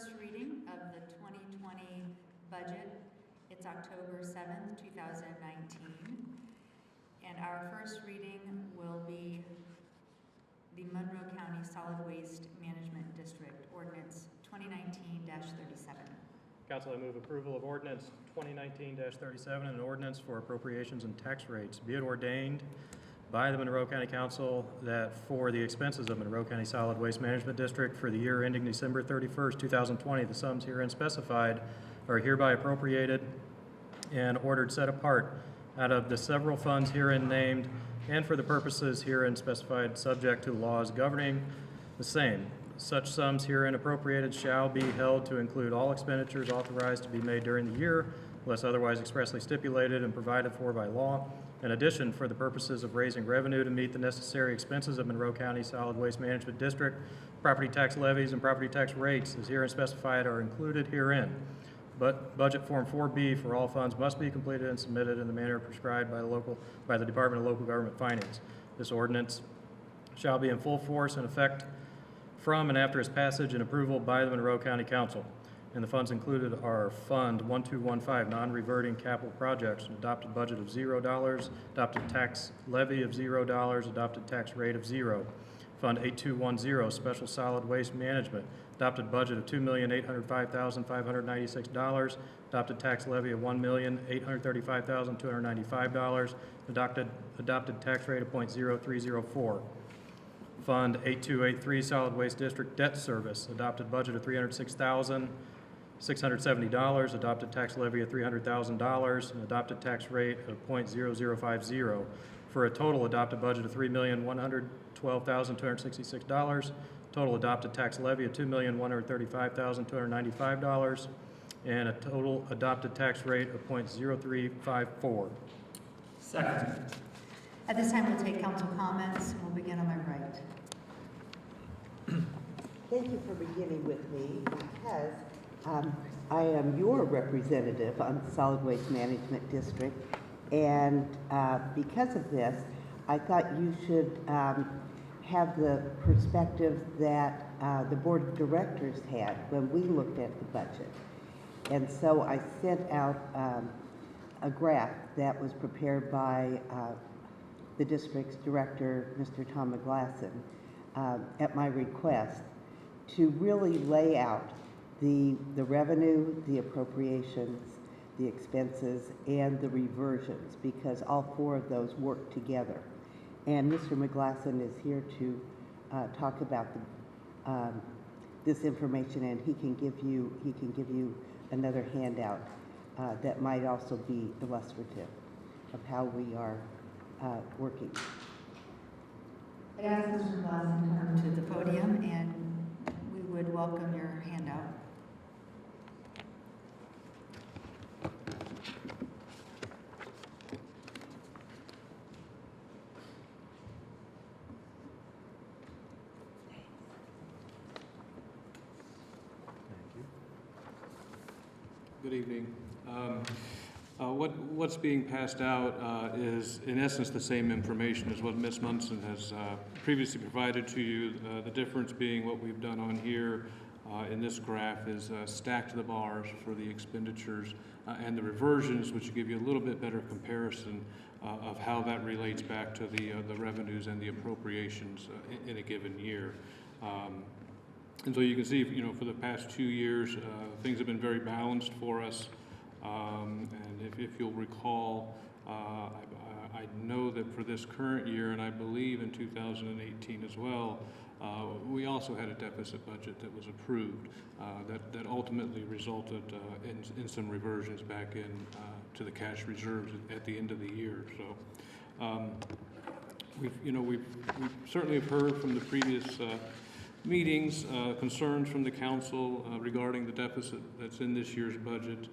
first reading of the 2020 budget. It's October 7th, 2019. And our first reading will be the Monroe County Solid Waste Management District Ordinance 2019-37. Council, I move approval of ordinance 2019-37, an ordinance for appropriations and tax rates. Be it ordained by the Monroe County Council that for the expenses of Monroe County Solid Waste Management District for the year ending December 31st, 2020, the sums herein specified are hereby appropriated and ordered set apart out of the several funds herein named and for the purposes herein specified, subject to laws governing the same. Such sums herein appropriated shall be held to include all expenditures authorized to be made during the year, unless otherwise expressly stipulated and provided for by law. In addition, for the purposes of raising revenue to meet the necessary expenses of Monroe County Solid Waste Management District, property tax levies and property tax rates as herein specified are included herein. But Budget Form 4B for all funds must be completed and submitted in the manner prescribed by the Department of Local Government Finance. This ordinance shall be in full force and effect from and after its passage and approval by the Monroe County Council. And the funds included are Fund 1215, non-reverting capital projects, an adopted budget of $0, adopted tax levy of $0, adopted tax rate of 0. Fund 8210, special solid waste management, adopted budget of $2,805,596, adopted tax levy of $1,835,295, adopted tax rate of 0.0304. Fund 8283, solid waste district debt service, adopted budget of $306,670, adopted tax levy of $300,000, and adopted tax rate of 0.0050, for a total adopted budget of $3,112,266, total adopted tax levy of $2,135,295, and a total adopted tax rate of 0.0354. Second. At this time, we'll take council comments. We'll begin on my right. Thank you for beginning with me because I am your representative on the Solid Waste Management District, and because of this, I thought you should have the perspective that the Board of Directors had when we looked at the budget. And so I sent out a graph that was prepared by the district's director, Mr. Tom McGlasson, at my request, to really lay out the revenue, the appropriations, the expenses, and the reversions, because all four of those work together. And Mr. McGlasson is here to talk about this information, and he can give you another handout that might also be illustrative of how we are working. I'd ask Mr. Glassen to come to the podium, and we would welcome your handout. Good evening. What's being passed out is, in essence, the same information as what Ms. Munson has previously provided to you. The difference being what we've done on here in this graph is stacked the bars for the expenditures and the reversions, which give you a little bit better comparison of how that relates back to the revenues and the appropriations in a given year. And so you can see, for the past 2 years, things have been very balanced for us. And if you'll recall, I know that for this current year, and I believe in 2018 as well, we also had a deficit budget that was approved that ultimately resulted in some reversions back in to the cash reserves at the end of the year. So we've certainly have heard from the previous meetings, concerns from the council regarding the deficit that's in this year's budget,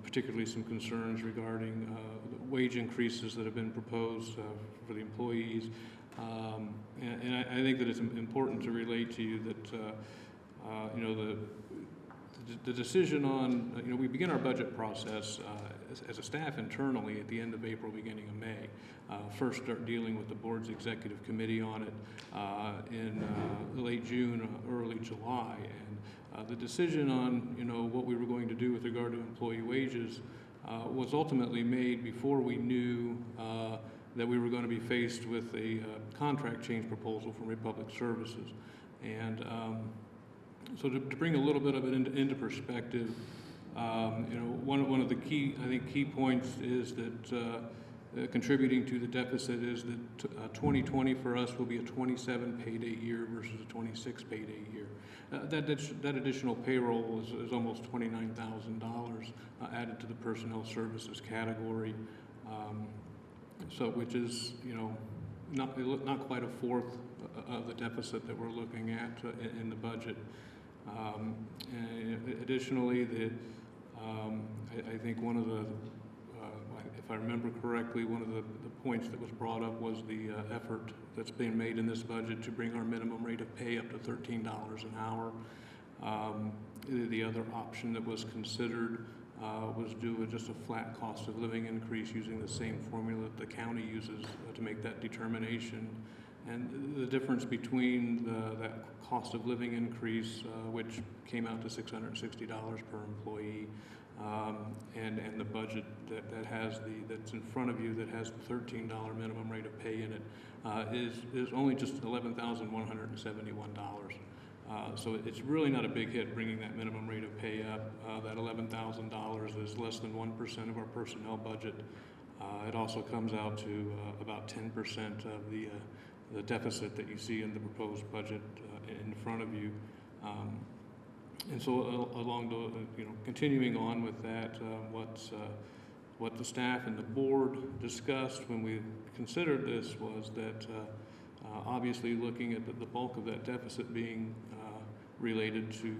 particularly some concerns regarding the wage increases that have been proposed for the employees. And I think that it's important to relate to you that, the decision on, we begin our budget process as a staff internally at the end of April, beginning of May. First start dealing with the board's executive committee on it in late June, early July, and The decision on, what we were going to do with regard to employee wages was ultimately made before we knew that we were going to be faced with a contract change proposal from Republic Services. And so to bring a little bit of it into perspective, one of the key points is that contributing to the deficit is that 2020 for us will be a 27 payday year versus a 26 payday year. That additional payroll is almost $29,000 added to the personnel services category, which is not quite a fourth of the deficit that we're looking at in the budget. And additionally, I think one of the if I remember correctly, one of the points that was brought up was the effort that's being made in this budget to bring our minimum rate of pay up to $13 an hour. The other option that was considered was do just a flat cost of living increase using the same formula that the county uses to make that determination. And the difference between that cost of living increase, which came out to $660 per employee, and the budget that's in front of you that has the $13 minimum rate of pay in it, is only just $11,171. So it's really not a big hit bringing that minimum rate of pay up. That $11,000 is less than 1% of our personnel budget. It also comes out to about 10% of the deficit that you see in the proposed budget in front of you. And so along the, continuing on with that, what the staff and the board discussed when we considered this was that obviously looking at the bulk of that deficit being related to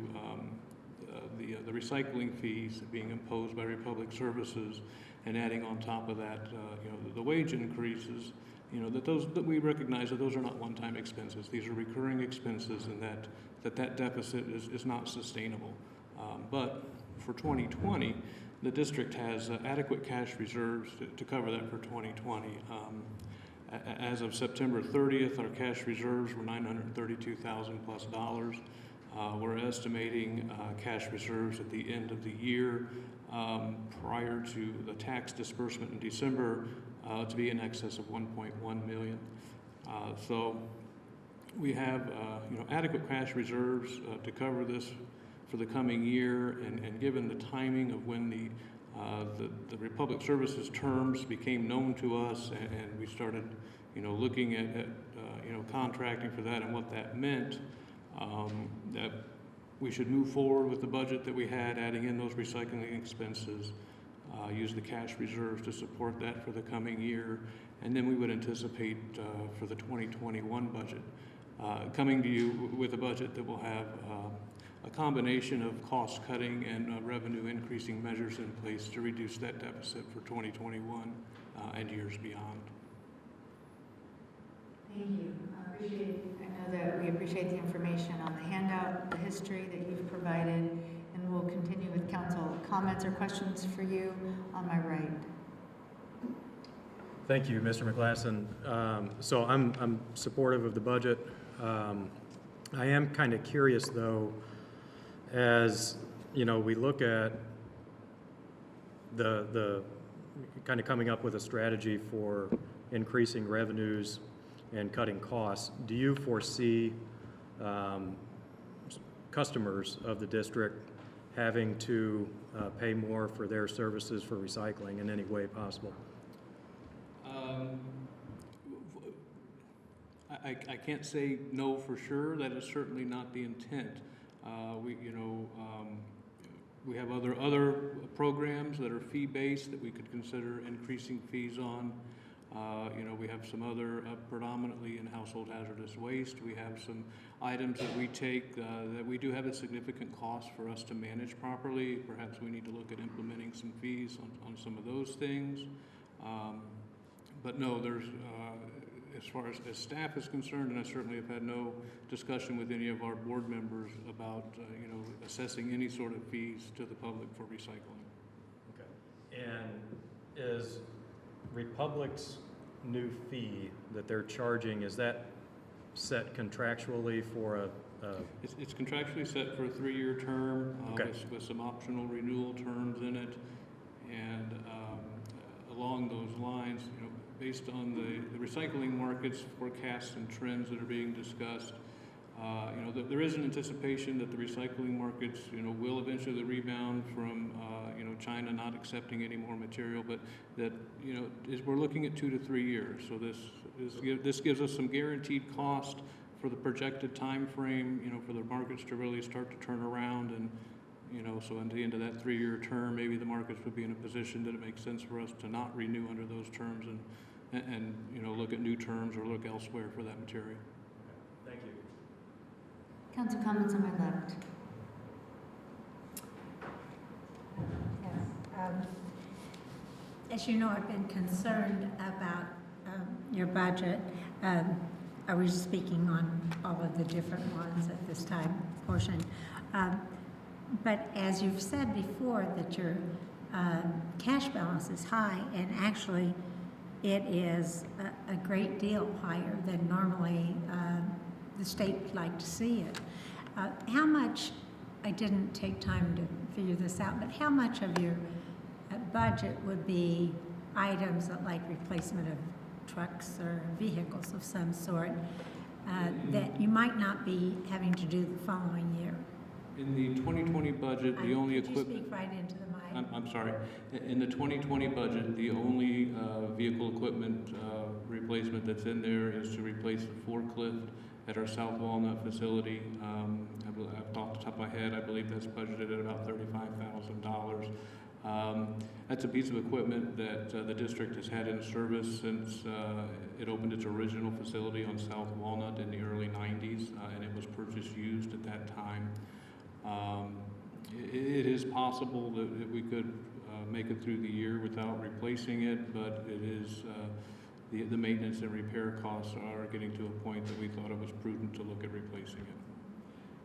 the recycling fees being imposed by Republic Services, and adding on top of that, the wage increases, that we recognize that those are not one-time expenses. These are recurring expenses, and that deficit is not sustainable. But for 2020, the district has adequate cash reserves to cover that for 2020. As of September 30th, our cash reserves were $932,000 plus. We're estimating cash reserves at the end of the year, prior to the tax disbursement in December, to be in excess of $1.1 million. So we have adequate cash reserves to cover this for the coming year, and given the timing of when the Republic Services terms became known to us, and we started looking at contracting for that and what that meant, that we should move forward with the budget that we had, adding in those recycling expenses, use the cash reserves to support that for the coming year, and then we would anticipate for the 2021 budget coming to you with a budget that will have a combination of cost cutting and revenue increasing measures in place to reduce that deficit for 2021 and years beyond. Thank you. I know that we appreciate the information on the handout, the history that you've provided, and we'll continue with council comments or questions for you on my right. Thank you, Mr. McClassen. So I'm supportive of the budget. I am kind of curious, though, as we look at the kind of coming up with a strategy for increasing revenues and cutting costs. Do you foresee customers of the district having to pay more for their services for recycling in any way possible? I can't say no for sure. That is certainly not the intent. We have other programs that are fee-based that we could consider increasing fees on. We have some other predominantly in household hazardous waste. We have some items that we take that we do have a significant cost for us to manage properly. Perhaps we need to look at implementing some fees on some of those things. But no, there's as far as staff is concerned, and I certainly have had no discussion with any of our board members about assessing any sort of fees to the public for recycling. Okay. And is Republic's new fee that they're charging, is that set contractually for It's contractually set for a 3-year term Okay. with some optional renewal terms in it. And along those lines, you know, based on the recycling markets forecasts and trends that are being discussed, you know, there is an anticipation that the recycling markets, you know, will eventually rebound from, you know, China not accepting any more material, but that, you know, we're looking at 2 to 3 years. So this gives us some guaranteed cost for the projected time frame, you know, for the markets to really start to turn around. And, you know, so at the end of that 3-year term, maybe the markets would be in a position that it makes sense for us to not renew under those terms and you know, look at new terms or look elsewhere for that material. Thank you. Council comments on my left. Yes. As you know, I've been concerned about your budget. I was speaking on all of the different ones at this time portion. But as you've said before, that your cash balance is high, and actually it is a great deal higher than normally the state would like to see it. How much, I didn't take time to figure this out, but how much of your budget would be items like replacement of trucks or vehicles of some sort that you might not be having to do the following year? In the 2020 budget, the only Could you equipment... speak right into the mic? I'm sorry. In the 2020 budget, the only vehicle equipment replacement that's in there is to replace the forklift at our South Walnut facility. Off the top of my head, I believe that's budgeted at about $35,000. That's a piece of equipment that the district has had in service since it opened its original facility on South Walnut in the early 90s, and it was purchased used at that time. It is possible that we could make it through the year without replacing it, but it is the maintenance and repair costs are getting to a point that we thought it was prudent to look at replacing it.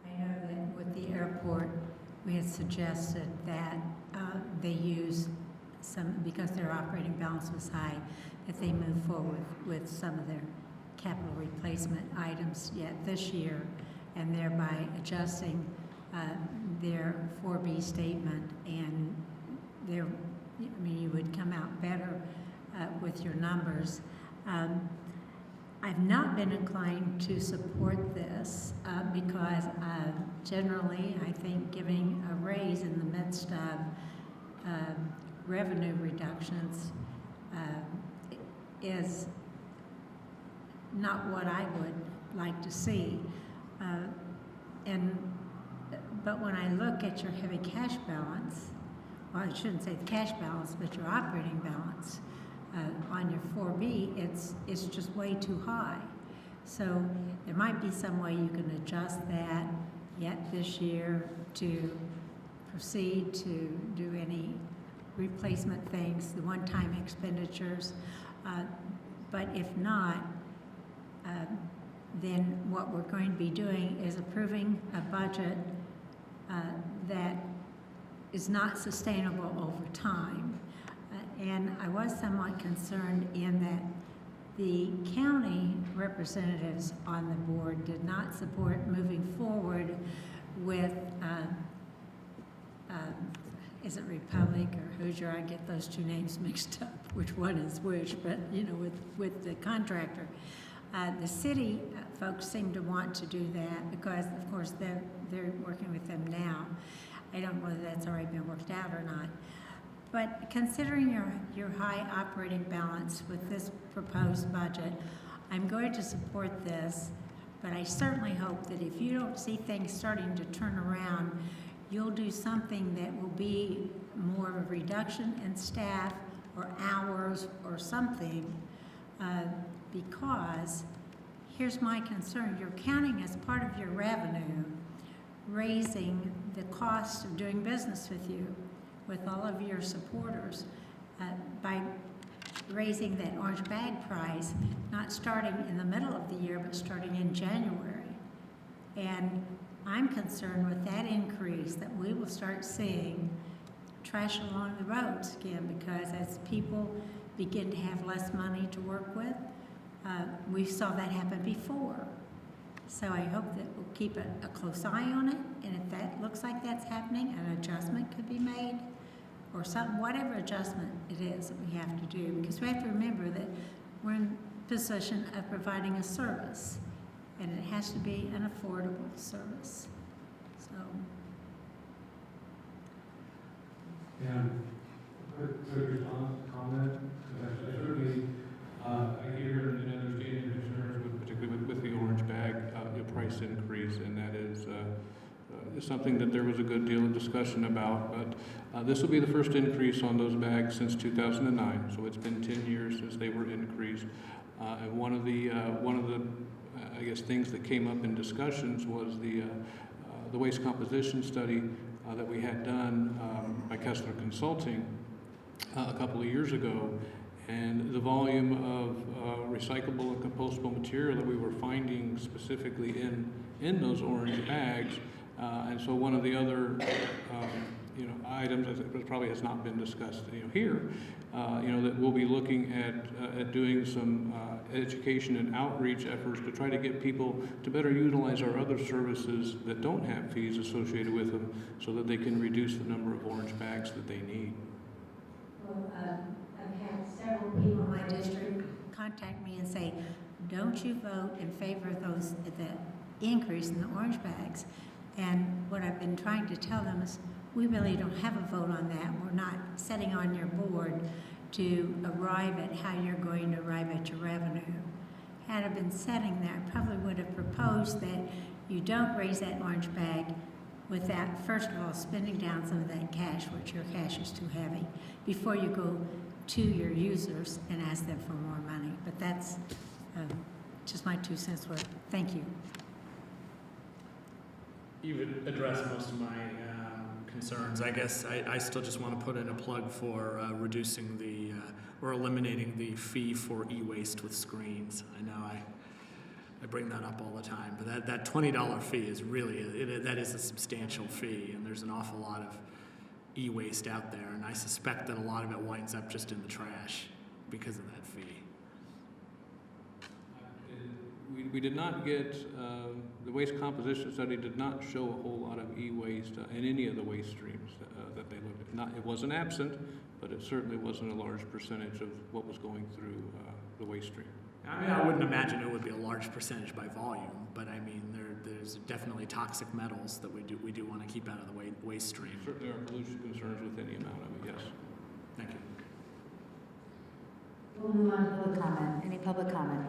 I know that with the airport, we had suggested that they use some, because their operating balance was high, that they move forward with some of their capital replacement items yet this year, and thereby adjusting their 4B statement, and their, I mean, you would come out better with your numbers. I've not been inclined to support this because generally I think giving a raise in the midst of revenue reductions is not what I would like to see. But when I look at your heavy cash balance, well, I shouldn't say the cash balance, but your operating balance on your 4B, it's just way too high. So there might be some way you can adjust that yet this year to proceed to do any replacement things, the one-time expenditures. But if not, then what we're going to be doing is approving a budget that is not sustainable over time. And I was somewhat concerned in that the county representatives on the board did not support moving forward with, is it Republic or Hoosier? I get those two names mixed up, which one is which, but you know, with the contractor. The city folks seem to want to do that because, of course, they're working with them now. I don't know whether that's already been worked out or not. But considering your high operating balance with this proposed budget, I'm going to support this, but I certainly hope that if you don't see things starting to turn around, you'll do something that will be more of a reduction in staff or hours or something, because here's my concern. You're counting as part of your revenue, raising the cost of doing business with you, with all of your supporters, by raising that orange bag price, not starting in the middle of the year, but starting in January. And I'm concerned with that increase that we will start seeing trash along the roads again, because as people begin to have less money to work with, we saw that happen before. So I hope that we'll keep a close eye on it, and if that looks like that's happening, an adjustment could be made, or some, whatever adjustment it is that we have to do, because we have to remember that we're in position of providing a service, and it has to be an affordable service. So, And quick response, comment, because I certainly, I hear and understand your concerns, particularly with the orange bag, your price increase, and that is something that there was a good deal of discussion about, but this will be the first increase on those bags since 2009, so it's been 10 years since they were increased. And one of the I guess things that came up in discussions was the waste composition study that we had done by Kessler Consulting a couple of years ago, and the volume of recyclable and compostable material that we were finding specifically in those orange bags. And so one of the other items that probably has not been discussed here, that we'll be looking at doing some education and outreach efforts to try to get people to better utilize our other services that don't have fees associated with them, so that they can reduce the number of orange bags that they need. well, I've had several people in my district contact me and say, don't you vote in favor of the increase in the orange bags? And what I've been trying to tell them is, we really don't have a vote on that. We're not sitting on your board to arrive at how you're going to arrive at your revenue. Had I been setting there, I probably would have proposed that you don't raise that orange bag without, first of all, spending down some of that cash, which your cash is too heavy, before you go to your users and ask them for more money. But that's just my 2 cents worth. Thank you. You've addressed most of my concerns. I guess I still just want to put in a plug for reducing or eliminating the fee for e-waste with screens. I know I bring that up all the time, but that $20 fee is really, that is a substantial fee, and there's an awful lot of e-waste out there, and I suspect that a lot of it winds up just in the trash because of that fee. We did not get, the waste composition study did not show a whole lot of e-waste in any of the waste streams that they looked at. It wasn't absent, but it certainly wasn't a large percentage of what was going through the waste stream. I mean, I wouldn't imagine it would be a large percentage by volume, but I mean, there's definitely toxic metals that we do want to keep out of the waste stream. Certainly are pollution concerns with any amount of it, yes. Thank you. We'll move on to public comment. Any public comment?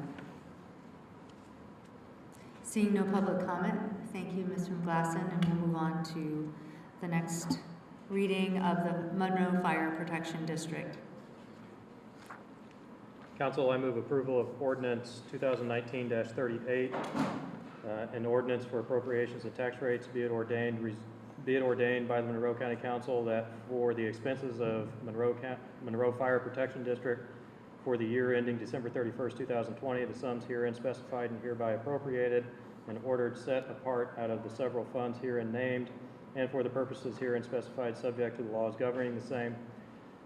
Seeing no public comment, thank you, Mr. McGlasson, and we'll move on to the next reading of the Monroe Fire Protection District. Council, I move approval of ordinance 2019-38, an ordinance for appropriations and tax rates, be it ordained by the Monroe County Council that for the expenses of Monroe Fire Protection District for the year ending December 31st, 2020, the sums herein specified and hereby appropriated and ordered set apart out of the several funds herein named, and for the purposes herein specified subject to the laws governing the same.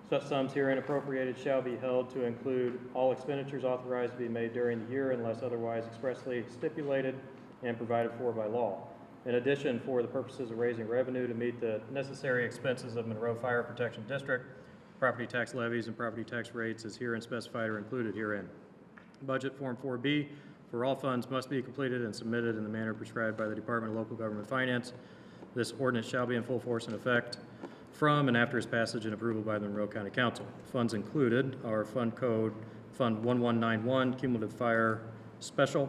Such sums herein appropriated shall be held to include all expenditures authorized to be made during the year unless otherwise expressly stipulated and provided for by law. In addition, for the purposes of raising revenue to meet the necessary expenses of Monroe Fire Protection District, property tax levies and property tax rates as herein specified are included herein. Budget Form 4B for all funds must be completed and submitted in the manner prescribed by the Department of Local Government Finance. This ordinance shall be in full force and effect from and after its passage and approval by the Monroe County Council. Funds included are Fund Code Fund 1191, Cumulative Fire Special,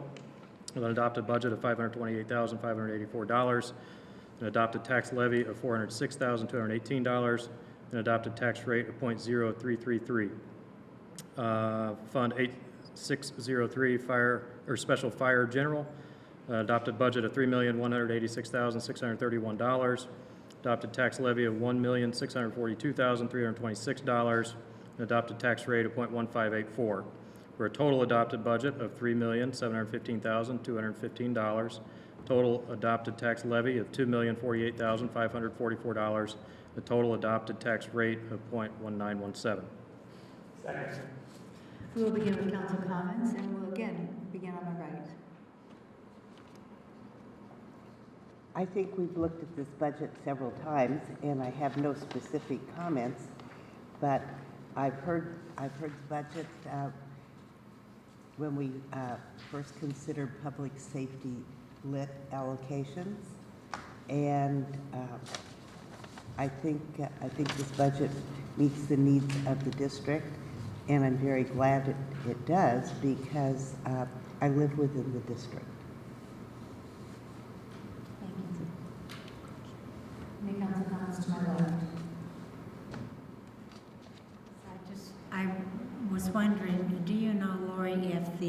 with an adopted budget of $528,584, an adopted tax levy of $406,218, an adopted tax rate of .0333. Fund 8603, Fire or Special Fire General, adopted budget of $3,186,631, adopted tax levy of $1,642,326, an adopted tax rate of .1584, for a total adopted budget of $3,715,215, total adopted tax levy of $2,048,544, the total adopted tax rate of .1917. Second. We will begin with council comments, and we'll again begin on the right. I think we've looked at this budget several times, and I have no specific comments, but I've heard the budget when we first considered public safety lit allocations, and I think this budget meets the needs of the district, and I'm very glad it does, because I live within the district. Thank you. Any council comments to my left? I was wondering, do you know, Lori, if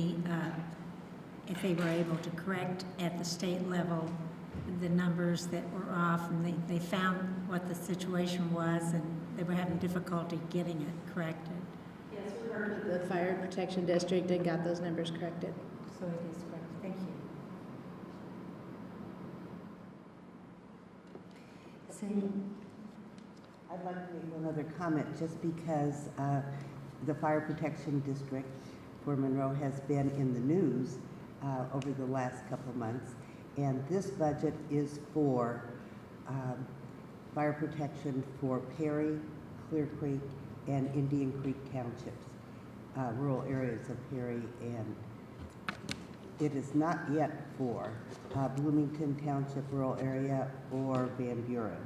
they were able to correct at the state level the numbers that were off, and they found what the situation was, and they were having difficulty getting it corrected? Yes, we worked with the Fire Protection District and got those numbers corrected. So it is correct. Thank you. I'd like to make one other comment, just because the Fire Protection District for Monroe has been in the news over the last couple of months, and this budget is for fire protection for Perry, Clear Creek, and Indian Creek townships, rural areas of Perry, and it is not yet for Bloomington Township rural area or Van Buren.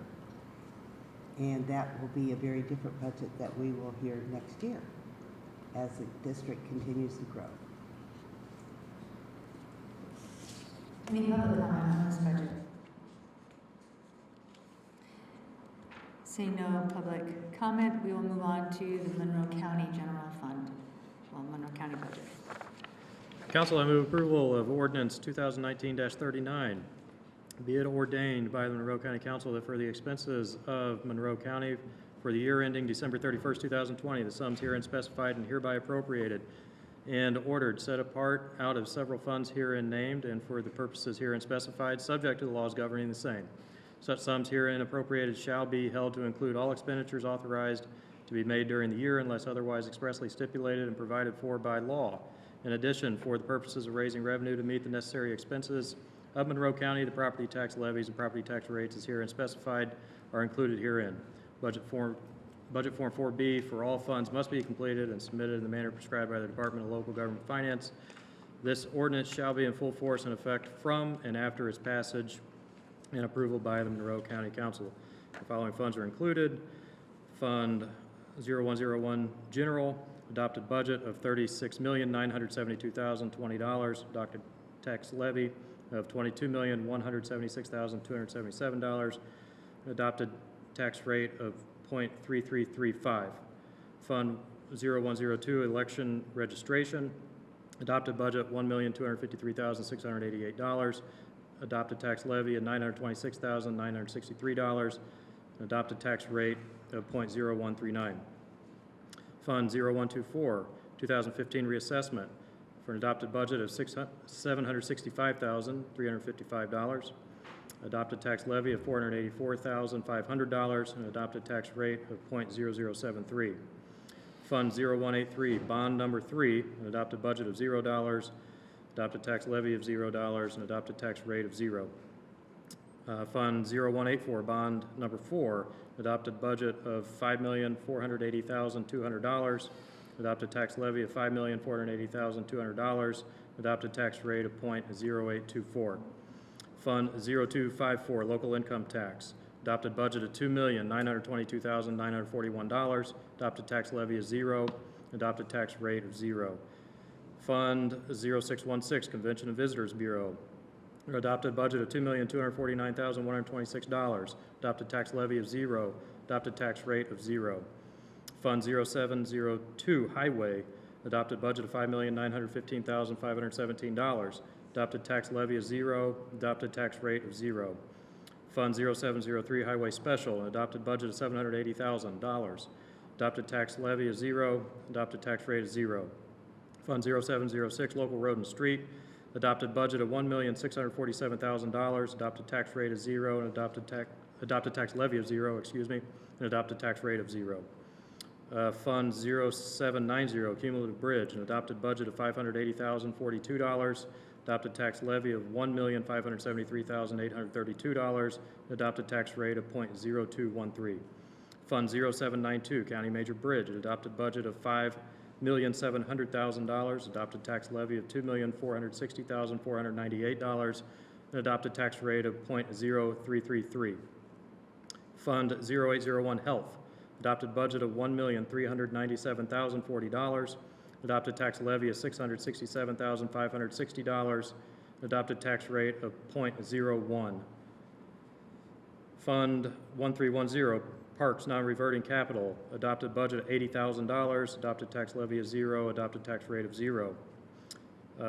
And that will be a very different budget that we will hear next year as the district continues to grow. Any public comment on this budget? Seeing no public comment, we will move on to the Monroe County General Fund, Monroe County budget. Council, I move approval of ordinance 2019-39. Be it ordained by the Monroe County Council that for the expenses of Monroe County for the year ending December 31st, 2020, the sums herein specified and hereby appropriated and ordered set apart out of several funds herein named and for the purposes herein specified, subject to the laws governing the same. Such sums herein appropriated shall be held to include all expenditures authorized to be made during the year unless otherwise expressly stipulated and provided for by law. In addition, for the purposes of raising revenue to meet the necessary expenses of Monroe County, the property tax levies and property tax rates as herein specified are included herein. Budget Form 4B for all funds must be completed and submitted in the manner prescribed by the Department of Local Government Finance. This ordinance shall be in full force and effect from and after its passage and approval by the Monroe County Council. The following funds are included. Fund 0101 General, adopted budget of $36,972,020, adopted tax levy of $22,176,277, adopted tax rate of 0.3335. Fund 0102 Election Registration, adopted budget $1,253,688, adopted tax levy of $926,963, adopted tax rate of 0.0139. Fund 0124, 2015 reassessment for an adopted budget of $765,355, adopted tax levy of $484,500, and adopted tax rate of 0.0073. Fund 0183, bond number 3, an adopted budget of $0, adopted tax levy of $0, and adopted tax rate of 0. Fund 0184, bond number 4, adopted budget of $5,480,200, adopted tax levy of $5,480,200, adopted tax rate of 0.0824. Fund 0254, local income tax, adopted budget of $2,922,941, adopted tax levy of 0, adopted tax rate of 0. Fund 0616, Convention and Visitors Bureau, adopted budget of $2,249,126, adopted tax levy of 0, adopted tax rate of 0. Fund 0702, Highway, adopted budget of $5,915,517, adopted tax levy of 0, adopted tax rate of 0. Fund 0703, Highway Special, adopted budget of $780,000, adopted tax levy of 0, adopted tax rate of 0. Fund 0706, Local Road and Street, adopted budget of $1,647,000, adopted tax rate of 0, and adopted tax levy of 0, and adopted tax rate of 0. Fund 0790, Cumulative Bridge, an adopted budget of $580,042, adopted tax levy of $1,573,832, adopted tax rate of .0213. Fund 0792, County Major Bridge, an adopted budget of $5,700,000, adopted tax levy of $2,460,498, an adopted tax rate of .0333. Fund 0801 Health, adopted budget of $1,397,040, adopted tax levy of $667,560, adopted tax rate of .01. Fund 1310 Parks Non-Reverting Capital, adopted budget of $80,000, adopted tax levy of 0, adopted tax rate of 0.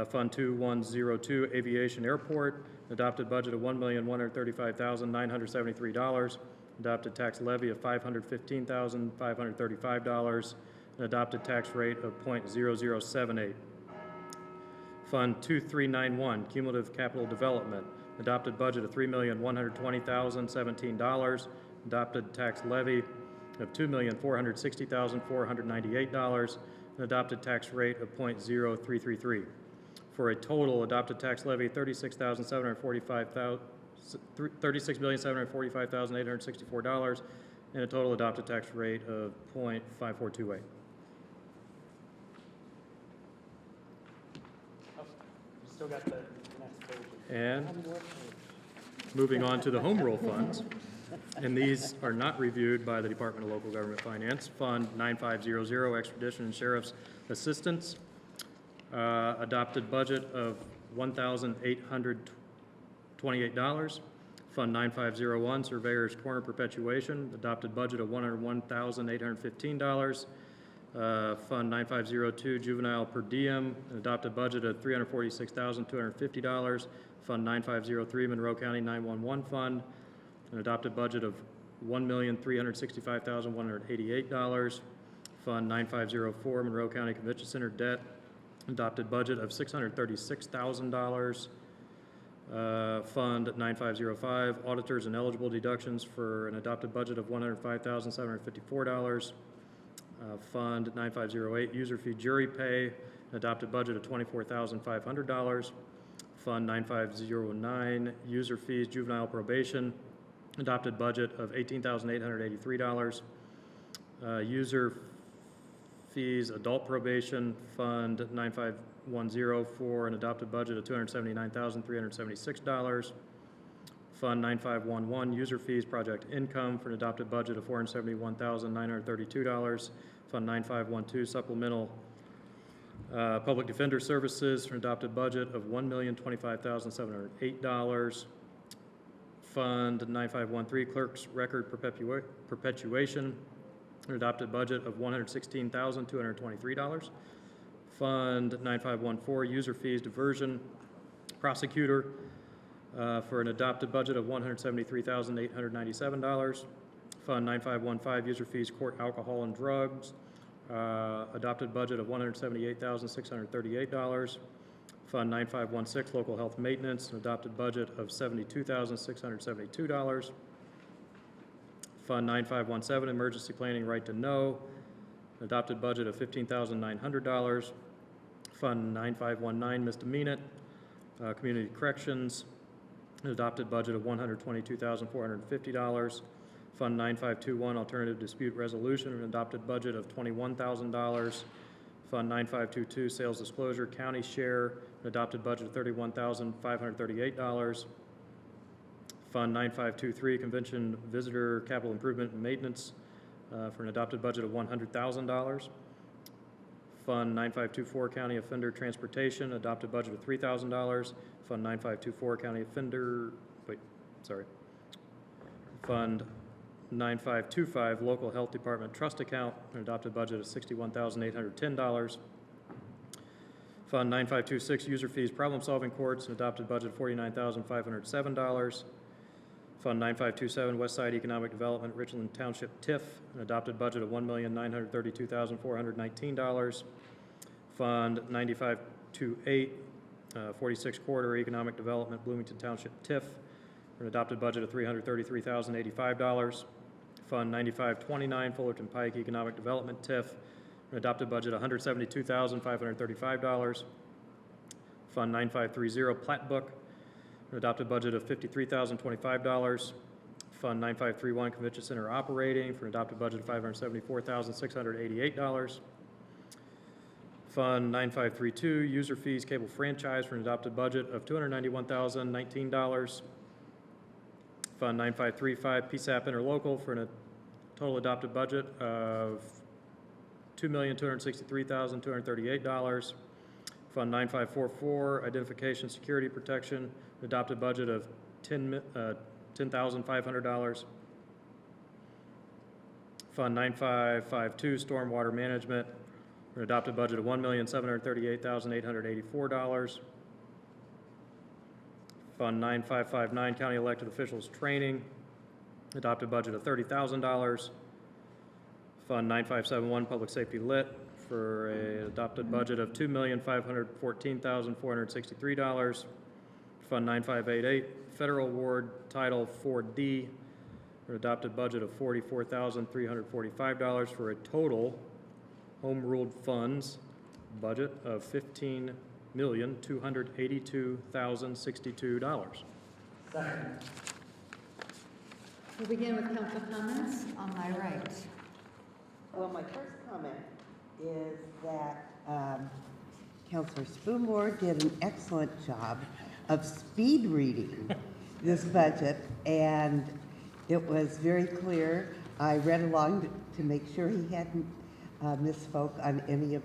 Fund 2102 Aviation Airport, adopted budget of $1,135,973, adopted tax levy of $515,535, an adopted tax rate of .0078. Fund 2391 Cumulative Capital Development, adopted budget of $3,120,017, adopted tax levy of $2,460,498, an adopted tax rate of .0333, for a total adopted tax levy of $36,745,864, and a total adopted tax rate of .5428. Still got the next page. And moving on to the home rule funds, and these are not reviewed by the Department of Local Government Finance. Fund 9500 Extradition and Sheriff's Assistance, adopted budget of $1,828. Fund 9501 Surveyor's Corner Perpetuation, adopted budget of $101,815. Fund 9502 Juvenile Per Diem, an adopted budget of $346,250. Fund 9503 Monroe County 911 Fund, an adopted budget of $1,365,188. Fund 9504 Monroe County Convention Center Debt, adopted budget of $636,000. Fund 9505 Auditors and Eligible Deductions for an adopted budget of $105,754. Fund 9508 User Fee Jury Pay, an adopted budget of $24,500. Fund 9509 User Fees Juvenile Probation, adopted budget of $18,883. User Fees Adult Probation, Fund 9510 for an adopted budget of $279,376. Fund 9511 User Fees Project Income for an adopted budget of $471,932. Fund 9512 Supplemental Public Defender Services for an adopted budget of $1,025,708. Fund 9513 Clerk's Record Perpetuation, an adopted budget of $116,223. Fund 9514 User Fees Diversion Prosecutor for an adopted budget of $173,897. Fund 9515 User Fees Court Alcohol and Drugs, adopted budget of $178,638. Fund 9516 Local Health Maintenance, an adopted budget of $72,672. Fund 9517 Emergency Planning Right to Know, an adopted budget of $15,900. Fund 9519 Misdemeanor Community Corrections, an adopted budget of $122,450. Fund 9521 Alternative Dispute Resolution, an adopted budget of $21,000. Fund 9522 Sales Disclosure County Share, an adopted budget of $31,538. Fund 9523 Convention Visitor Capital Improvement and Maintenance for an adopted budget of $100,000. Fund 9524 County Offender Transportation, adopted budget of $3,000. Fund 9524 County Offender, Fund 9525 Local Health Department Trust Account, an adopted budget of $61,810. Fund 9526 User Fees Problem Solving Courts, an adopted budget of $49,507. Fund 9527 West Side Economic Development Richland Township TIF, an adopted budget of $1,932,419. Fund 9528 46 Corridor Economic Development Bloomington Township TIF, an adopted budget of $333,085. Fund 9529 Fullerton Pike Economic Development TIF, an adopted budget of $172,535. Fund 9530 Plat Book, an adopted budget of $53,025. Fund 9531 Convention Center Operating for an adopted budget of $574,688. Fund 9532 User Fees Cable Franchise for an adopted budget of $291,019. Fund 9535 PSAP Interlocal for a total adopted budget of $2,263,238. Fund 9544 Identification Security Protection, adopted budget of $10,500. Fund 9552 Stormwater Management, an adopted budget of $1,738,884. Fund 9559 County Elected Officials Training, adopted budget of $30,000. Fund 9571 Public Safety Lit for an adopted budget of $2,514,463. Fund 9588 Federal Ward Title 4D for an adopted budget of $44,345 for a total Home Ruled Funds budget of $15,282,062. Second. We'll begin with council comments on my right. Well, my first comment is that Councilor Spoonmore did an excellent job of speed reading this budget, and it was very clear. I read along to make sure he hadn't misspoke on any of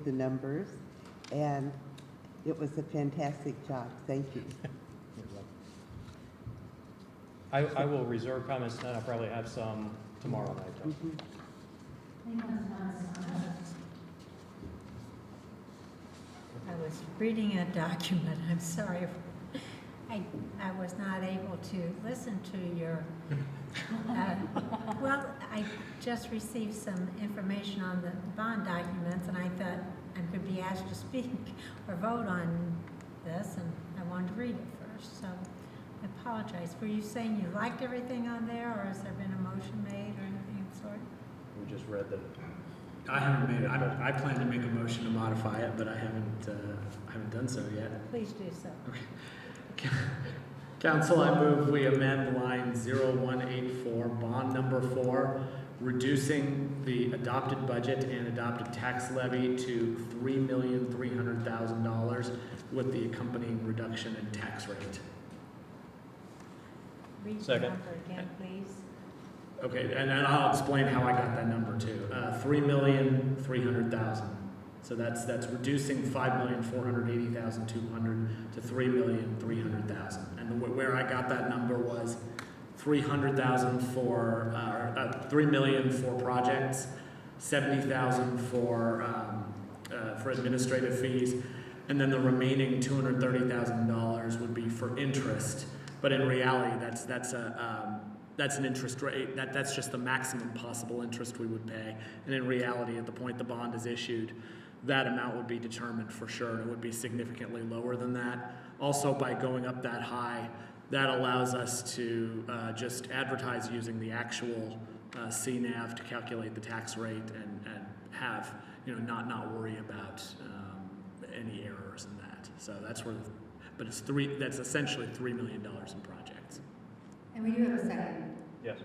the numbers, and it was a fantastic job. Thank you. I will reserve comments tonight. I'll probably have some tomorrow night. Mhm. I was reading a document, I'm sorry. I was not able to listen to your, well, I just received some information on the bond documents, and I thought I could be asked to speak or vote on this, and I wanted to read it first, so I apologize. Were you saying you liked everything on there, or has there been a motion made or anything of the sort? We just read the, I haven't made it. I plan to make a motion to modify it, but I haven't done so yet. Please do so. Council, I move we amend line 0184, bond number 4, reducing the adopted budget and adopted tax levy to $3,300,000 with the accompanying reduction in tax rate. Read the Second. number again, please. Okay, and I'll explain how I got that number too. $3,300,000. So that's reducing $5,480,200 to $3,300,000. And where I got that number was $300,000 for $3 million for projects, $70,000 for administrative fees, and then the remaining $230,000 would be for interest. But in reality, that's an interest rate. That's just the maximum possible interest we would pay. And in reality, at the point the bond is issued, that amount would be determined for sure, and it would be significantly lower than that. Also, by going up that high, that allows us to just advertise using the actual CNAV to calculate the tax rate and have, not worry about any errors in that. So that's where, but that's essentially $3 million in projects. And we do have a second. yes.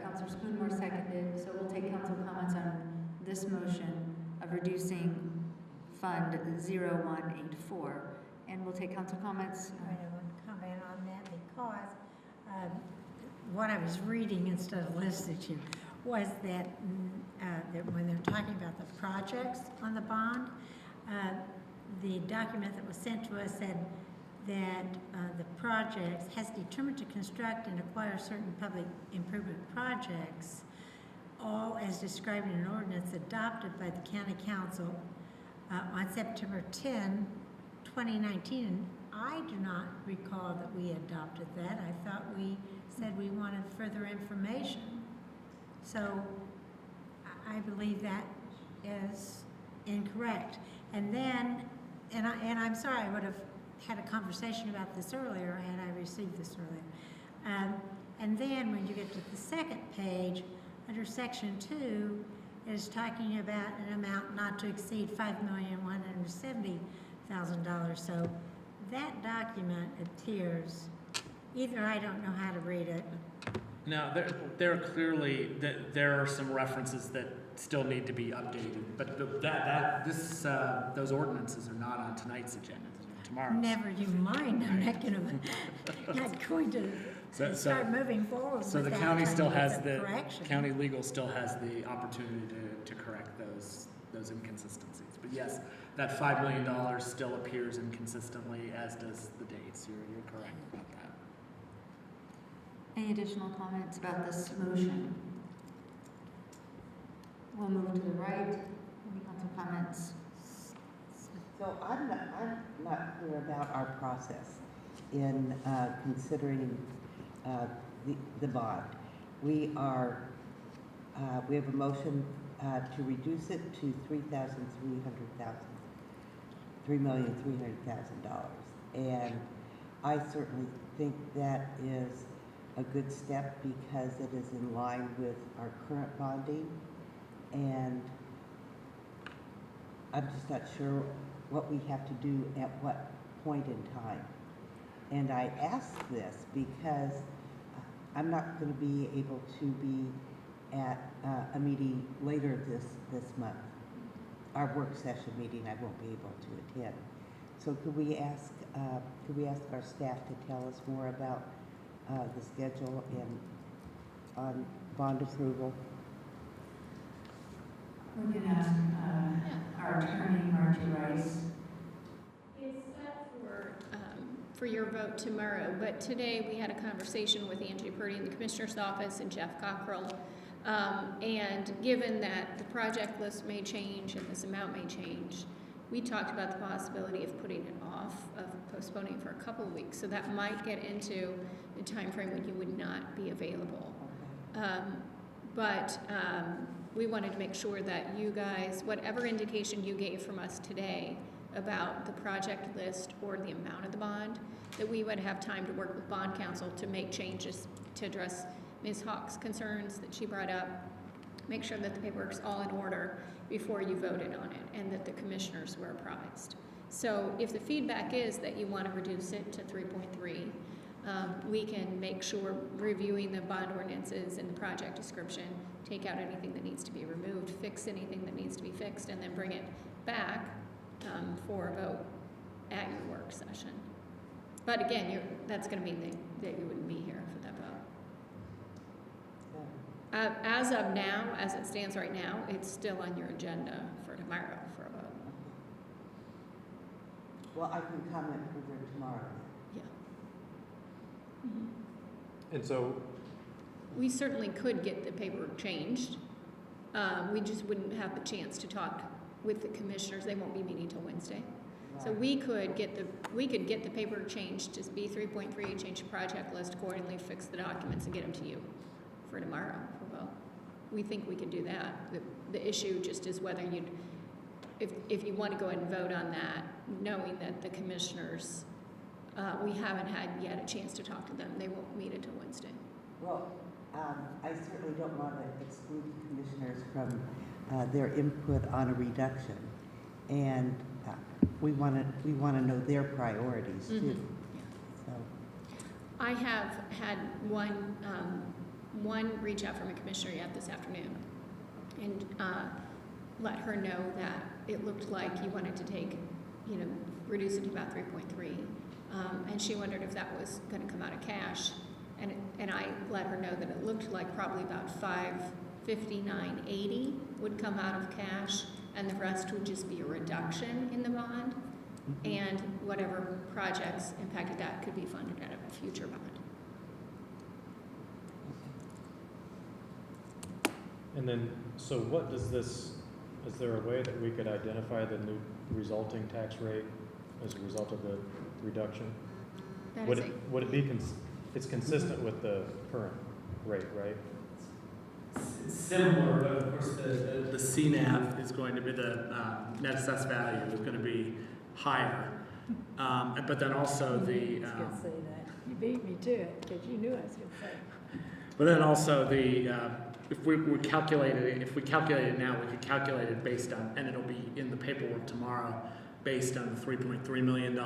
Councilor Spoonmore seconded, so we'll take council comments on this motion of reducing Fund 0184. And we'll take council comments. I want to comment on that because what I was reading instead of listening to was that when they're talking about the projects on the bond, the document that was sent to us said that the projects has determined to construct and acquire certain public improvement projects, all as described in an ordinance adopted by the County Council on September 10, 2019. And I do not recall that we adopted that. I thought we said we wanted further information. So I believe that is incorrect. And then, and I'm sorry, I would have had a conversation about this earlier had I received this earlier. And then when you get to the second page, under section 2, it is talking about an amount not to exceed $5,170,000 $5,000. So that document appears, either I don't know how to read it. No, there are clearly, there are some references that still need to be updated, but those ordinances are not on tonight's agenda, they're on tomorrow's. Never you mind, I'm not going to So- start moving forward So the without county trying still to has get the, correction. county legal still has the opportunity to correct those inconsistencies. But yes, that $5 million still appears inconsistently, as does the dates. You're correct about that. Any additional comments about this motion? We'll move to the right. Any council comments? So I'm not clear about our process in considering the bond. We have a motion to reduce it to $3,300,000. And I certainly think that is a good step because it is in line with our current bonding. And I'm just not sure what we have to do at what point in time. And I ask this because I'm not going to be able to be at a meeting later this month. Our work session meeting, I won't be able to attend. So could we ask our staff to tell us more about the schedule and on bond approval? We can ask our attorney, Margie Rice. It's set for your vote tomorrow, but today we had a conversation with Angie Purdy in the Commissioner's office and Jeff Cockrell. And given that the project list may change and this amount may change, we talked about the possibility of putting it off, of postponing for a couple of weeks. So that might get into the time frame when you would not be available. But we wanted to make sure that you guys, whatever indication you gave from us today about the project list or the amount of the bond, that we would have time to work with bond counsel to make changes to address Ms. Hawk's concerns that she brought up, make sure that the paperwork's all in order before you voted on it and that the commissioners were apprised. So if the feedback is that you want to reduce it to 3.3, we can make sure reviewing the bond ordinances and the project description, take out anything that needs to be removed, fix anything that needs to be fixed, and then bring it back for a vote at your work session. But again, that's going to mean that you wouldn't be here for that vote. As of now, as it stands right now, it's still on your agenda for tomorrow for a vote. Well, I can comment further tomorrow. Yeah. And so, We certainly could get the paperwork changed. We just wouldn't have the chance to talk with the commissioners. They won't be meeting till Wednesday. So we could get the paperwork changed to be 3.3, change the project list accordingly, fix the documents, and get them to you for tomorrow for vote. We think we can do that. The issue just is whether if you want to go ahead and vote on that, knowing that the commissioners, we haven't had yet a chance to talk to them. They won't meet until Wednesday. Well, I certainly don't want to exclude the commissioners from their input on a reduction. And we want to know their priorities too. So, I have had one reach out from a commissioner yet this afternoon and let her know that it looked like you wanted to reduce it to about 3.3. And she wondered if that was going to come out of cash. And I let her know that it looked like probably about $559.80 would come out of cash, and the rest would just be a reduction in the bond, and whatever projects impacted that could be funded out of a future bond. and then, so what does this, is there a way that we could identify the new resulting tax rate as a result of the reduction? That Would is it be, it's consistent with the current rate, right? It's similar, but of course the CNAV is going to be, the net assessed value is going to be higher. But then also say that. You beat me to it because you knew I was going to say it. But then also if we calculate it now, we could calculate it based on, and it'll be in the paperwork tomorrow, based on the $3.3 million.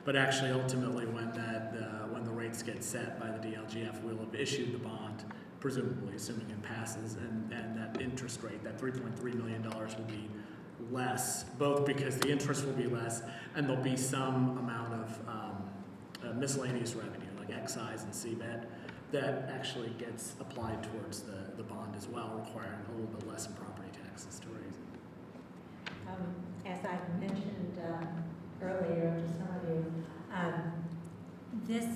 But actually, ultimately, when the rates get set by the DLGF, we'll have issued the bond, presumably, assuming it passes, and that interest rate, that $3.3 million will be less, both because the interest will be less and there'll be some amount of miscellaneous revenue, like excise and CBET, that actually gets applied towards the bond as well, requiring a little bit less in property taxes to raise it. As I mentioned earlier to some of you, this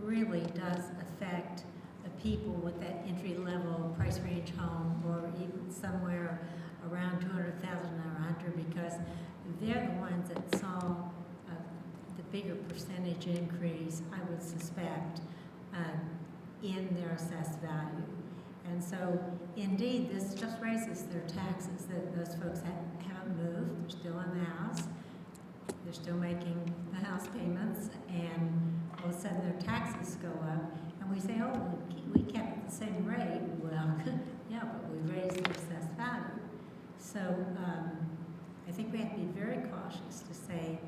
really does affect the people with that entry-level price range home, or even somewhere around 200,000 or 100, because they're the ones that saw the bigger percentage increase, I would suspect, in their assessed value. And so, indeed, this just raises their taxes. That those folks haven't moved, they're still in the house, they're still making the house payments, and all of a sudden their taxes go up, and we say, oh, we kept it the same rate. Well, yeah, but we raised the assessed value. So I think we have to be very cautious to say,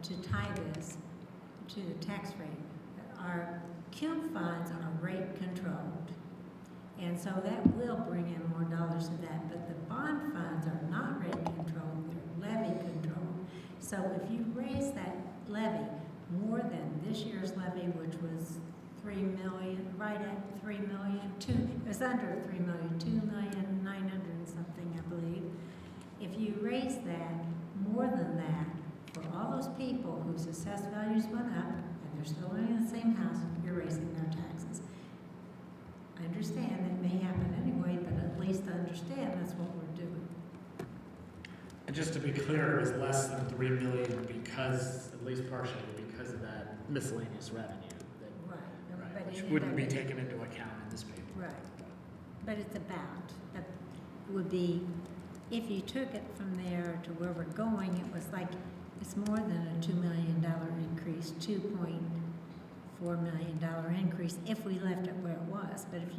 to tie this to the tax rate. Our CUME funds are rate controlled, and so that will bring in more dollars to that, but the bond funds are not rate controlled, they're levy controlled. So if you raise that levy more than this year's levy, which was 3 million, right at 3 million, it was under 3 million, 2,900,000 and something, I believe. If you raise that more than that, for all those people whose assessed values went up, and they're still living in the same house, you're raising their taxes. I understand that may happen anyway, but at least understand that's what we're doing. And just to be clear, it was less than 3 million because, at least partially, because of that miscellaneous revenue. Right. Right, But which it wouldn't be ended- taken into account in this paper. Right. But it's about, it would be, if you took it from there to where we're going, it was like, it's more than a $2 million increase, $2.4 million increase if we left it where it was. But if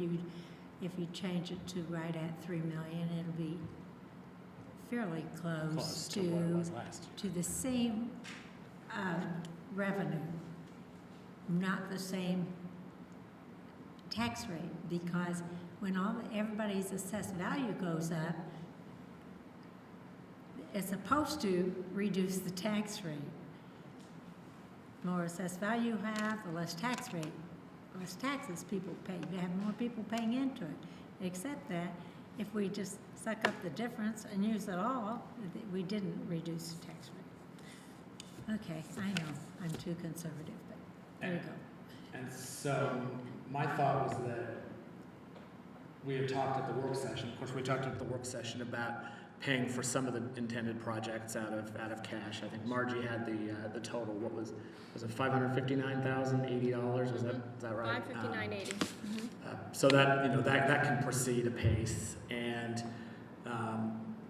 you change it to right at 3 million, it'll be fairly close to what it was last. to the same revenue, not the same tax rate, because when everybody's assessed value goes up, it's supposed to reduce the tax rate. The more assessed value you have, the less tax rate, less taxes people pay. You have more people paying into it. Except that if we just suck up the difference and use it all, we didn't reduce the tax rate. Okay, I know, I'm too conservative, but there you go. And so my thought was that we had talked at the work session, of course, we talked at the work session about paying for some of the intended projects out of cash. I think Margie had the total. What was it $559,080? Is that right? $559.80. So that that can proceed apace, and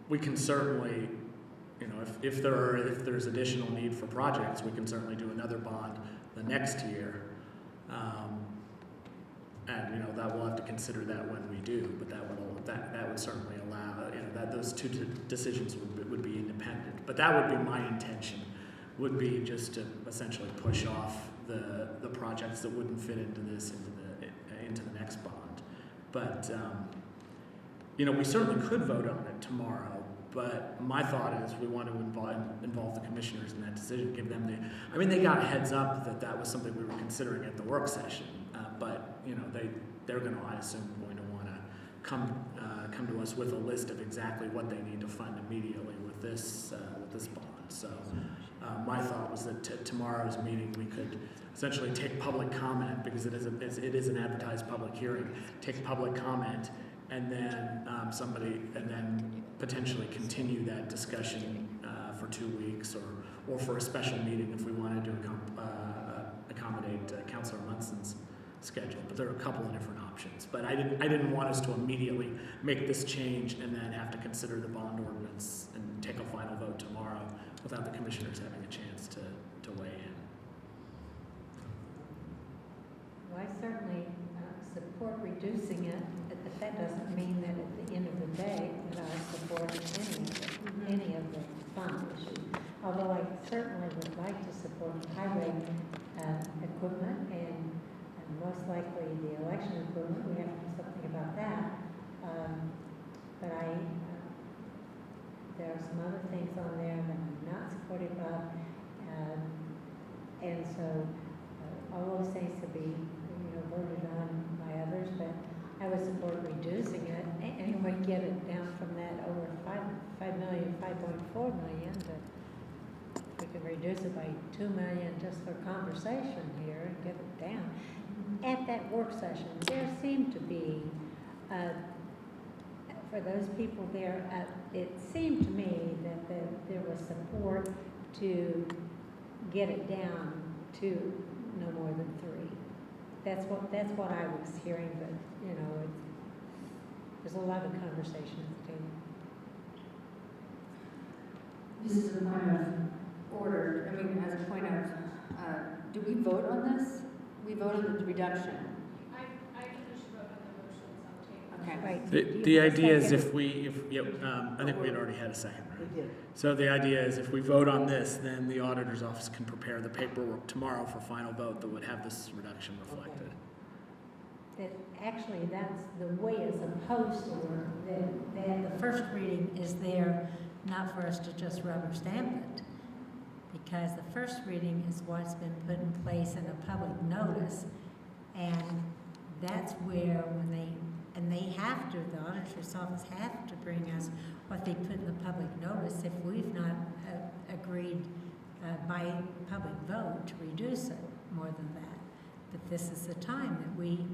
we can certainly, if there's additional need for projects, we can certainly do another bond the next year, and that we'll have to consider that when we do. But that would certainly allow that those two decisions would be independent. But that would be my intention, would be just to essentially push off the projects that wouldn't fit into the next bond. But we certainly could vote on it tomorrow. But my thought is we want to involve the commissioners in that decision, give them they got a heads up that was something we were considering at the work session. But they're going to, I assume, going to want to come to us with a list of exactly what they need to fund immediately with this bond. So my thought was that tomorrow's meeting we could essentially take public comment, because it is an advertised public hearing. Take public comment, and then potentially continue that discussion for 2 weeks, or for a special meeting if we wanted to accommodate Councilor Munson's schedule. But there are a couple of different options. But I didn't want us to immediately make this change and then have to consider the bond ordinance and take a final vote tomorrow without the commissioners having a chance to weigh in. Well, I certainly support reducing it, but that doesn't mean that at the end of the day that I support any of the bond issue. Although I certainly would like to support highway equipment and most likely the election equipment, we have to do something about that. But there are some other things on there that I'm not supportive of. And so all those things to be, voted on by others, but I would support reducing it. Anyway, get it down from that over 5 million, 5.4 million, but we can reduce it by 2 million just for conversation here and get it down. At that work session, there seemed to be, for those people there, it seemed to me that there was support to get it down to no more than 3. That's what I was hearing, but, there's a lot of conversation at the table. This is a point of order, as a point of, do we vote on this? We vote on the reduction. I think we should vote on the motion that's on the table. Okay. Right. The, Do the you want a idea is second? I think we had already had a second. We did. So the idea is if we vote on this, then the auditor's office can prepare the paperwork tomorrow for final vote that would have this reduction reflected. That actually, that's the way it's supposed to work, that the first reading is there not for us to just rubber stamp it, because the first reading is what's been put in place in a public notice, and that's where they have to, the auditor's office have to bring us what they put in the public notice if we've not agreed by public vote to reduce it more than that. But this is the time that we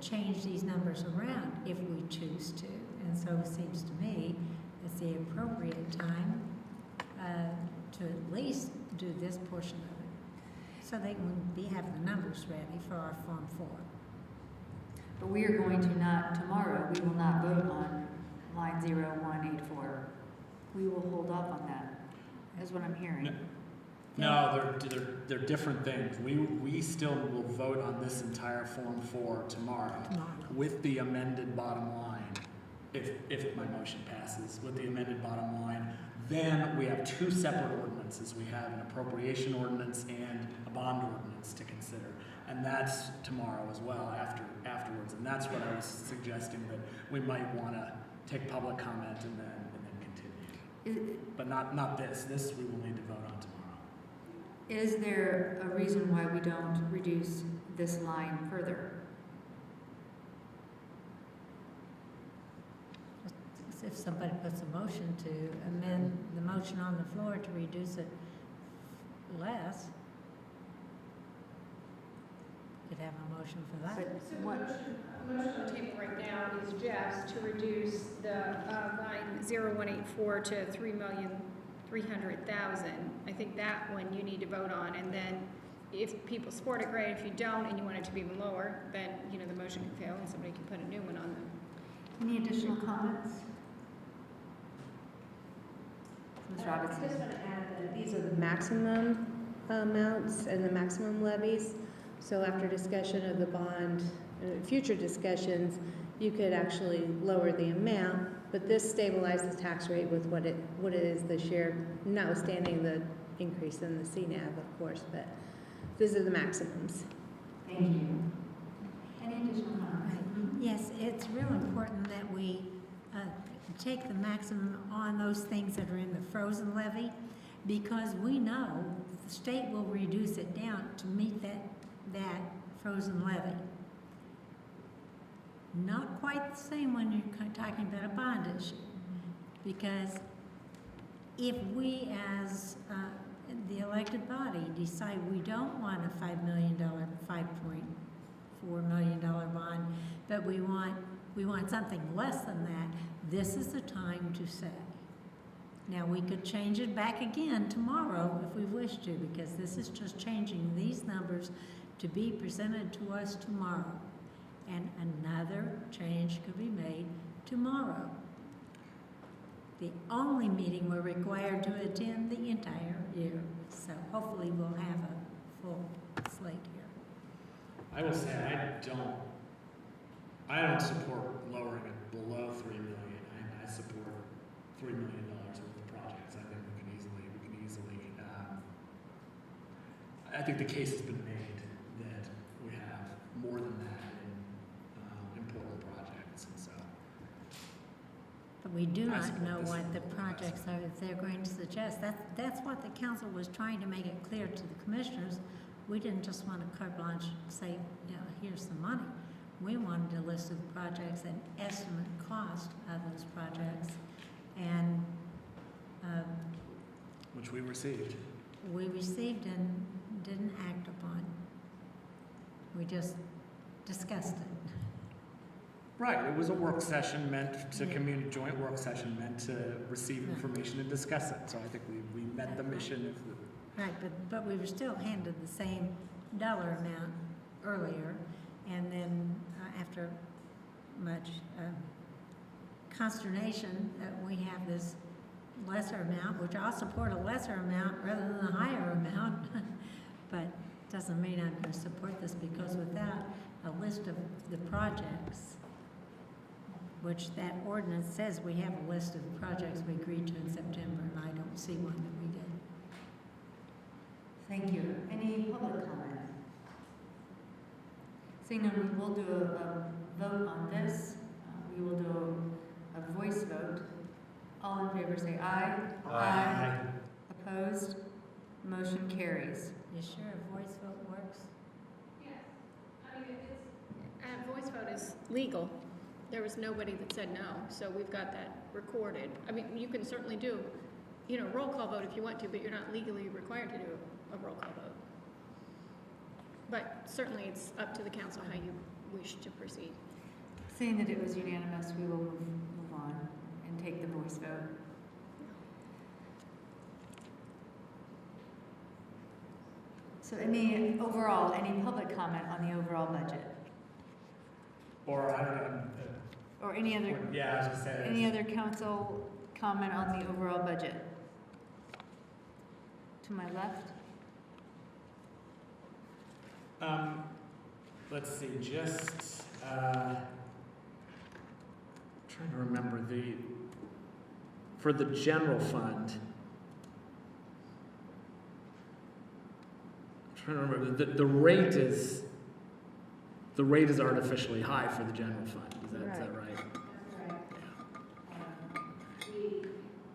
change these numbers around if we choose to. And so it seems to me it's the appropriate time to at least do this portion of it, so they can have the numbers ready for our Form 4. But we are going to tomorrow, we will not vote on line 0184. We will hold off on that, is what I'm hearing. No, they're different things. We still will vote on this entire Form 4 tomorrow with the amended bottom line, if my motion passes, with the amended bottom line. Then we have 2 separate ordinances. We have an appropriation ordinance and a bond ordinance to consider. And that's tomorrow as well, afterwards. And that's what I was suggesting, that we might want to take public comment and then continue. But not this. This we will need to vote on tomorrow. Is there a reason why we don't reduce this line further? If somebody puts a motion to amend the motion on the floor to reduce it less, could have a motion for that. But So the what, motion on the table right now is Jeff's to reduce the line 0184 to 3,300,000. I think that one you need to vote on, and then if people support it, great. If you don't and you want it to be even lower, then the motion can fail and somebody can put a new one on them. any additional comments? Ms. I Robinson? just want to add that these are the maximum amounts and the maximum levies. So after discussion of the bond, future discussions, you could actually lower the amount, but this stabilizes the tax rate with what it is this year, notwithstanding the increase in the CNAV, of course, but these are the maximums. Thank you. Any additional comments? Yes, it's real important that we take the maximum on those things that are in the frozen levy, because we know the state will reduce it down to meet that frozen levy. Not quite the same when you're talking about a bond issue, because if we as the elected body decide we don't want a $5 million, $5.4 million bond, but we want something less than that, this is the time to say. Now, we could change it back again tomorrow if we wish to, because this is just changing these numbers to be presented to us tomorrow. And another change could be made tomorrow. The only meeting we're required to attend the entire year. So hopefully we'll have a full slate here. I will say I don't support lowering it below $3 million. I support $3 million worth of projects. I think we can easily. I think the case has been made that we have more than that in important projects, and so. But we do I not support know this what the one. projects are that they're going to suggest. That's what the council was trying to make it clear to the commissioners. We didn't just want a carte blanche, say, you know, here's some money. We wanted a list of the projects and estimate cost of those projects. And Which we received. we received and didn't act upon. We just discussed it. Right, it was a work session meant to Yeah. joint work session meant to receive Yeah. information and discuss it. So I think we met the mission of the. Right, but we were still handed the same dollar amount earlier, and then after much consternation, we have this lesser amount, which I'll support a lesser amount rather than a higher amount, but doesn't mean I'm going to support this, because without a list of the projects, which that ordinance says we have a list of the projects we agreed to in September, and I don't see one that we did. Thank you. Any public comment? Seeing none, we will do a vote on this. We will do a voice vote. All in favor say aye. Aye. Opposed? Motion carries. You sure a voice vote works? Voice vote is legal. There was nobody that said no, so we've got that recorded. I mean, you can certainly do, you know, roll call vote if you want to, but you're not legally required to do a roll call vote. But certainly it's up to the council how you wish to proceed. Seeing that it was unanimous, we will move on and take the voice vote. So any public comment on the overall budget? Or I don't know. Or any other, Yeah, I was just saying. any other council comment on the overall budget? To my left? Let's see, just, trying to remember for the general fund. I'm trying to remember, the rate is artificially high for the general fund, is that right? We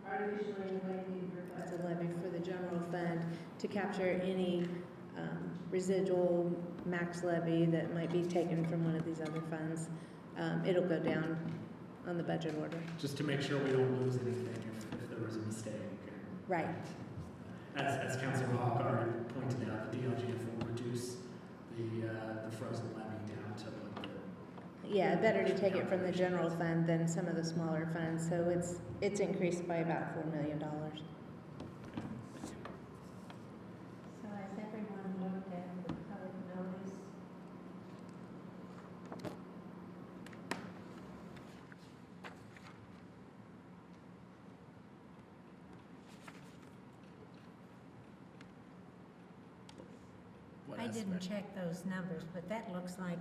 artificially inflated the requested levy for the general fund to capture any residual max levy that might be taken from one of these other funds. It'll go down on the budget order. Just to make sure we don't lose anything if there was a mistake. Right. As Councilor Hawk already pointed out, the DLGF will reduce the frozen levy down to like Yeah, better to take it from the general fund than some of the smaller funds, so it's increased by about $4 million. So has everyone looked at the public notice? I didn't check those numbers, but that looks like,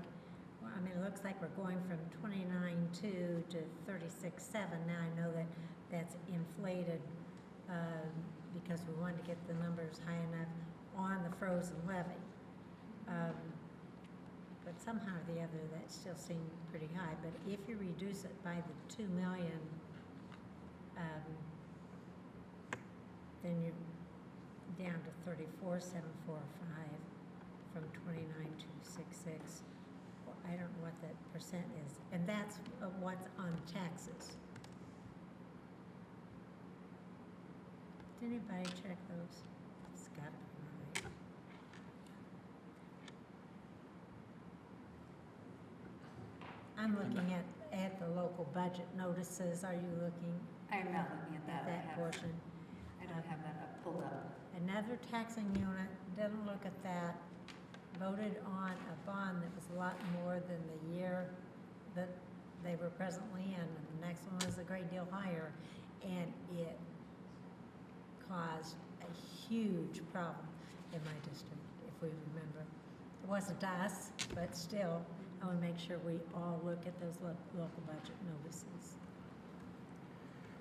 well, I mean, it looks like we're going from 29.2 to 36.7. Now I know that that's inflated because we wanted to get the numbers high enough on the frozen levy. But somehow or the other, that still seemed pretty high. But if you reduce it by the 2 million, then you're down to 34,745 from 29,266. Well, I don't know what that percent is, and that's what's on taxes. Did anybody check those? It's got to be right. I'm looking at the local budget notices. Are you looking I am not looking at at that. that portion? I don't have that pulled up. Another taxing unit, didn't look at that, voted on a bond that was a lot more than the year that they were presently in, and the next one was a great deal higher, and it caused a huge problem in my district, if we remember. It wasn't us, but still, I want to make sure we all look at those local budget notices.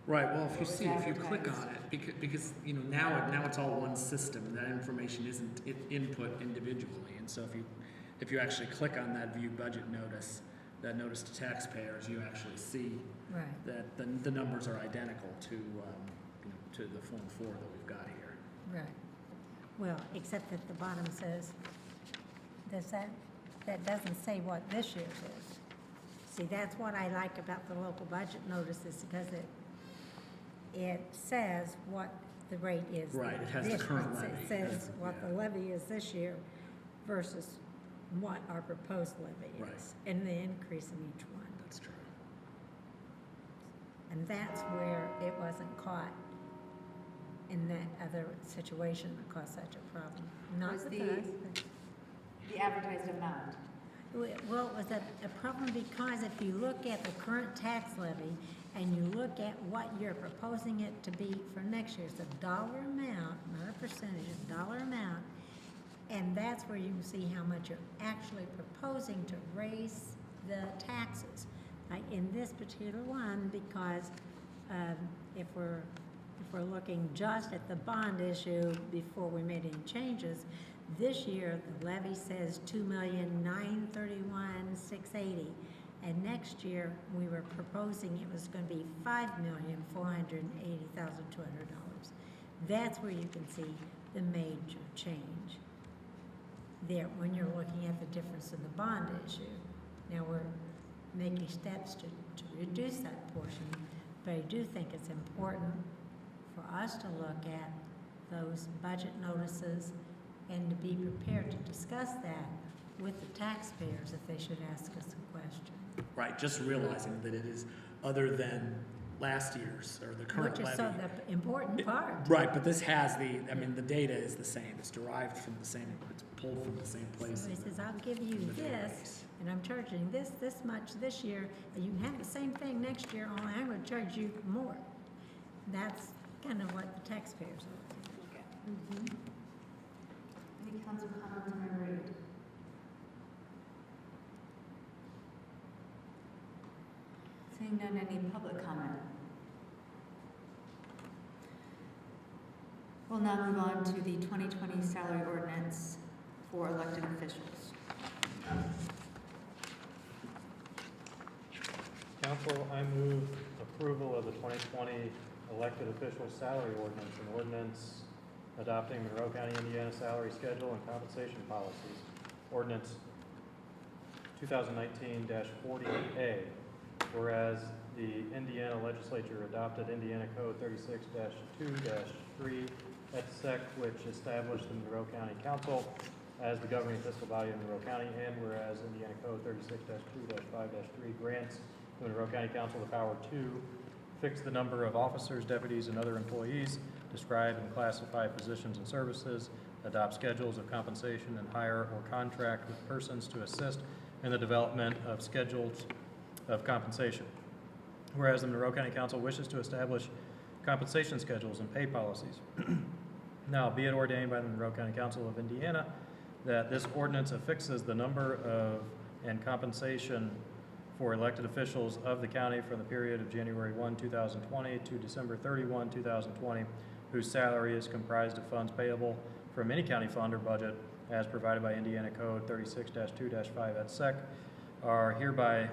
Right, well, if you was see, if you click advertised. on it, because, you know, now it's all one system, that information isn't input individually, and so if you actually click on that view budget notice, that notice to taxpayers, you actually see Right. that the numbers are identical to, you know, to the Form 4 that we've got here. Right. Well, except that the bottom says, that doesn't say what this year's is. See, that's what I like about the local budget notices, because it says what the rate is. Right, it has the this current month. levy. It says That's- what yeah. the levy is this year versus what our proposed levy Right. is, and the increase in each one. That's true. And that's where it wasn't caught in that other situation that caused such a problem. Not Was with the- us, but- The advertised amount. Well, it was a problem because if you look at the current tax levy and you look at what you're proposing it to be for next year, it's a dollar amount, not a percentage, a dollar amount. And that's where you can see how much you're actually proposing to raise the taxes. Like in this particular one, because if we're looking just at the bond issue before we made any changes, this year the levy says $2,931,680, and next year we were proposing it was going to be $5,480,200. That's where you can see the major change there when you're looking at the difference in the bond issue. Now we're making steps to reduce that portion, but I do think it's important for us to look at those budget notices and to be prepared to discuss that with the taxpayers if they should ask us a question. Right, just realizing that it is other than last year's or the current Which is levy. so the important part. Right, but this has the data is the same, it's derived from the same, it's pulled from the same So place. he says, I'll give you in the this, database. and I'm charging this much this year, and you can have the same thing next year, only I'm gonna charge you more. That's kind of what the taxpayers are looking at. Any council comments on number 8? Seeing none, any public comment? We'll now move on to the 2020 salary ordinance for elected officials. Council, I move approval of the 2020 elected officials salary ordinance, an ordinance adopting Monroe County, Indiana salary schedule and compensation policies. Ordinance 2019-40A, whereas the Indiana legislature adopted Indiana Code 36-2-3 et sec, which established the Monroe County Council as the governing fiscal body of Monroe County, and whereas Indiana Code 36-2-5-3 grants the Monroe County Council the power to fix the number of officers, deputies, and other employees, describe and classify positions and services, adopt schedules of compensation, and hire or contract with persons to assist in the development of schedules of compensation. Whereas the Monroe County Council wishes to establish compensation schedules and pay policies. Now, be it ordained by the Monroe County Council of Indiana that this ordinance affixes the number of and compensation for elected officials of the county for the period of January 1, 2020 to December 31, 2020, whose salary is comprised of funds payable from any county fund or budget as provided by Indiana Code 36-2-5 et sec, are hereby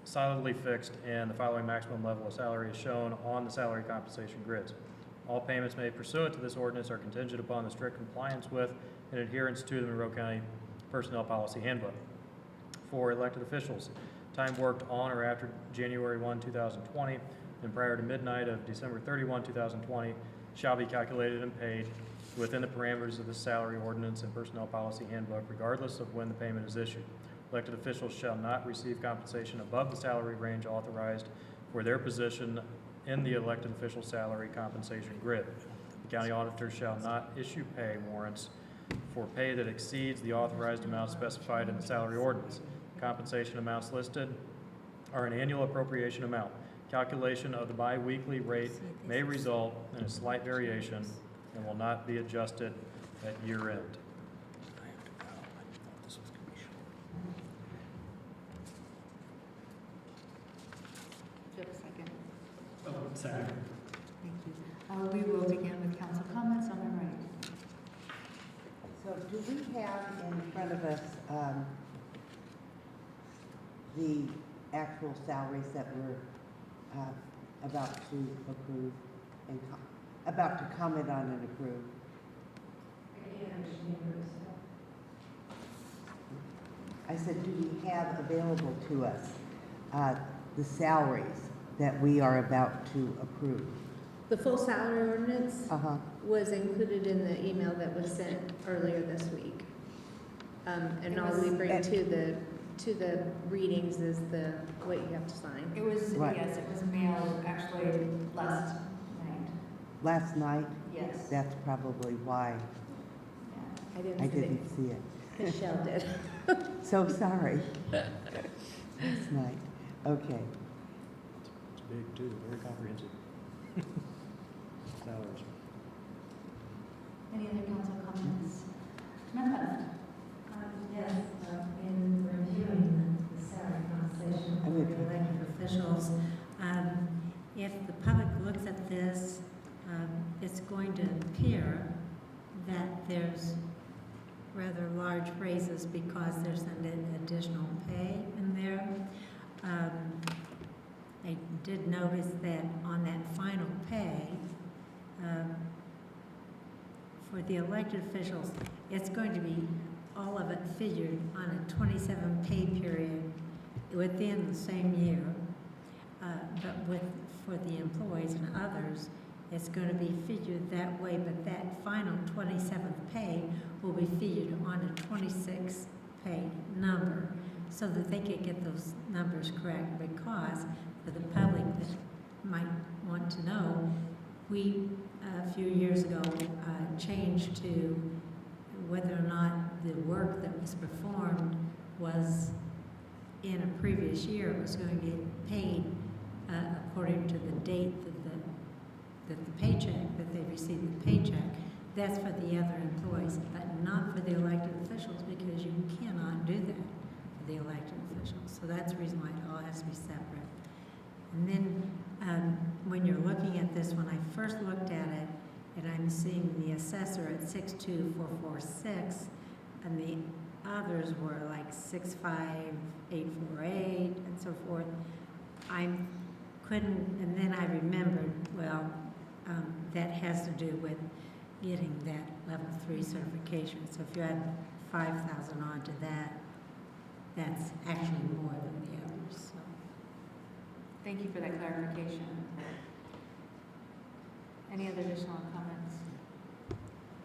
solidly fixed, and the following maximum level of salary is shown on the salary compensation grids. All payments made pursuant to this ordinance are contingent upon the strict compliance with and adherence to the Monroe County Personnel Policy Handbook. For elected officials, time worked on or after January 1, 2020, and prior to midnight of December 31, 2020, shall be calculated and paid within the parameters of the salary ordinance and personnel policy handbook, regardless of when the payment is issued. Elected officials shall not receive compensation above the salary range authorized for their position in the elected official salary compensation grid. The county auditor shall not issue pay warrants for pay that exceeds the authorized amount specified in the salary ordinance. Compensation amounts listed are an annual appropriation amount. Calculation of the biweekly rate may result in a slight variation and will not be adjusted at year end. I have to go. I thought this was gonna be short. Do you have a second? Oh, Second. Thank you. We will begin with council comments. Alderman Wright. So do we have in front of us the actual salaries that we're about to approve and about to comment on and approve? I said, do we have available to us the salaries that we are about to approve? The full salary ordinance Uh-huh. was included in the email that was sent earlier this week. And It all was- we bring to the readings is what you have to sign. It was, Right. yes, it was mailed actually last night. Last night? Yes. That's probably why I didn't I see it. didn't see it. Michelle did. So sorry. Last night, okay. It's big too, very comprehensive. Salaries. Any other council comments? Samantha? Yes, in reviewing the salary compensation I for would- the elected officials, if the public looks at this, it's going to appear that there's rather large raises because there's an additional pay in there. I did notice that on that final pay, for the elected officials, it's going to be all of it figured on a 27 pay period within the same year. But for the employees and others, it's going to be figured that way, but that final 27th pay will be figured on a 26 pay number so that they can get those numbers correct, because for the public that might want to know, we a few years ago changed to whether or not the work that was performed was in a previous year was going to get paid according to the date that the paycheck, that they received the paycheck. That's for the other employees, but not for the elected officials, because you cannot do that for the elected officials. So that's the reason why it all has to be separate. And then when you're looking at this, when I first looked at it, and I'm seeing the assessor at 62446, and the others were like 65848 and so forth, I couldn't, and then I remembered, well, that has to do with getting that level 3 certification. So if you add 5,000 onto that, that's actually more than the others, so. Thank you for that clarification. Any other additional comments?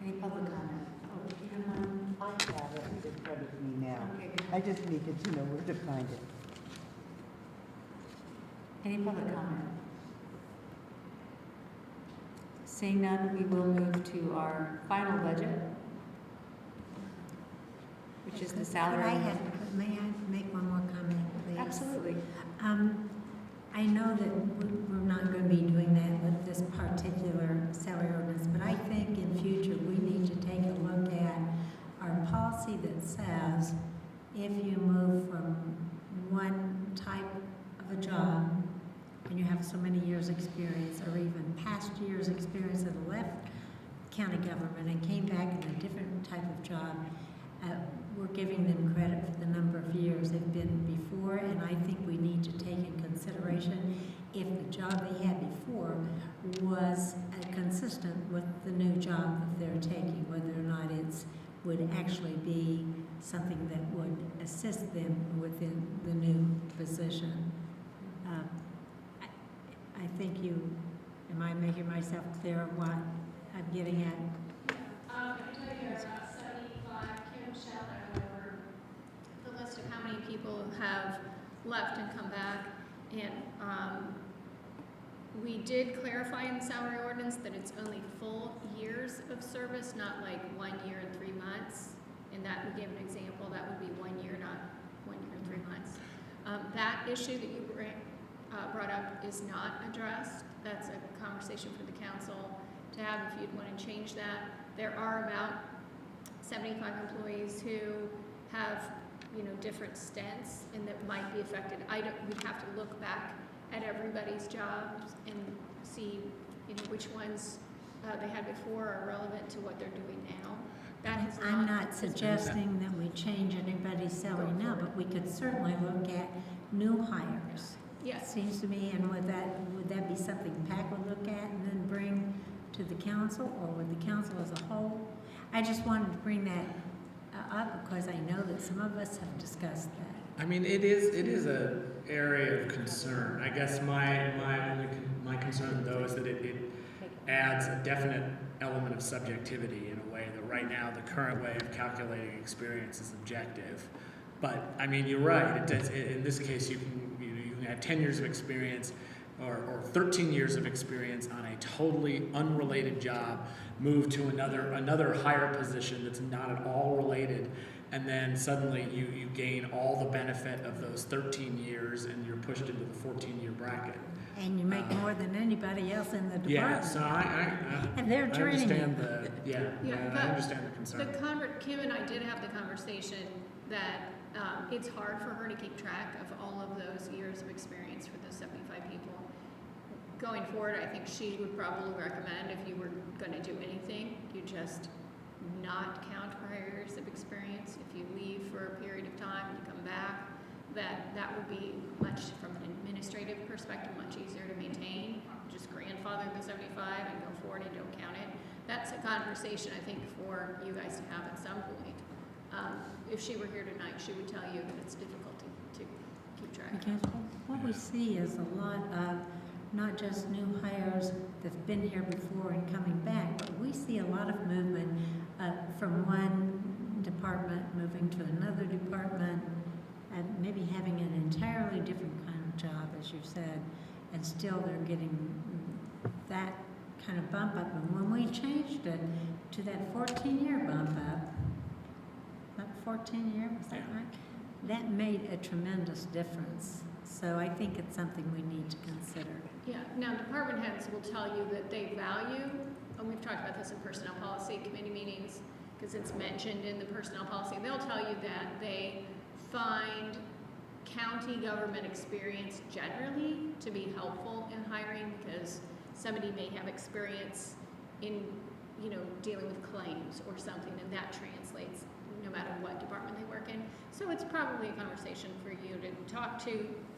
Any public comment? Oh, do you have one? I have it in front of me now. Okay, good. I just needed to know where to find it. Any public comment? Seeing none, we will move to our final budget, which is the salary. May I make one more comment, please? Absolutely. I know that we're not going to be doing that with this particular salary ordinance, but I think in future we need to take a look at our policy that says if you move from one type of a job and you have so many years' experience, or even past years' experience that left county government and came back in a different type of job, we're giving them credit for the number of years they've been before, and I think we need to take in consideration if the job they had before was consistent with the new job that they're taking, whether or not it's would actually be something that would assist them within the new position. I think am I making myself clear what I'm getting at? I can tell you there are about 75, Kim Shell went over the list of how many people have left and come back. And we did clarify in the salary ordinance that it's only full years of service, not like 1 year and 3 months. And that would give an example, that would be 1 year, not 1 year and 3 months. That issue that you brought up is not addressed. That's a conversation for the council to have if you'd want to change that. There are about 75 employees who have, different stints and that might be affected. We'd have to look back at everybody's jobs and see, you know, which ones they had before are relevant to what they're doing now. That has not. I'm not suggesting that we change anybody's salary now, but we could certainly look at new hires. Yes. Seems to me, and would that be something PAC would look at and then bring to the council, or would the council as a whole? I just wanted to bring that up because I know that some of us have discussed that. I mean, it is a area of concern. I guess my concern though is that it adds a definite element of subjectivity in a way that right now the current way of calculating experience is objective. But I mean, you're right. It does. In this case, you can have 10 years of experience or 13 years of experience on a totally unrelated job, move to another higher position that's not at all related, and then suddenly you gain all the benefit of those 13 years and you're pushed into the 14-year bracket. And you make more than anybody else in the department. Yeah, so And they're I training understand you. I understand the concern. Kim and I did have the conversation that it's hard for her to keep track of all of those years of experience for those 75 people. Going forward, I think she would probably recommend if you were going to do anything, you just not count prior years of experience. If you leave for a period of time and you come back, that would be much, from an administrative perspective, much easier to maintain. Just grandfather the 75 and go forward and don't count it. That's a conversation I think for you guys to have at some point. If she were here tonight, she would tell you that it's difficult to keep track. Because what we see is a lot of not just new hires that've been here before and coming back, but we see a lot of movement from one department moving to another department and maybe having an entirely different kind of job, as you said, and still they're getting that kind of bump up. And when we changed it to that 14-year bump up, 14-year, was that right? That made a tremendous difference. So I think it's something we need to consider. Yeah, now department heads will tell you that they value, and we've talked about this in personnel policy committee meetings, because it's mentioned in the personnel policy, they'll tell you that they find county government experience generally to be helpful in hiring, because somebody may have experience in, you know, dealing with claims or something, and that translates no matter what department they work in. So it's probably a conversation for you to talk to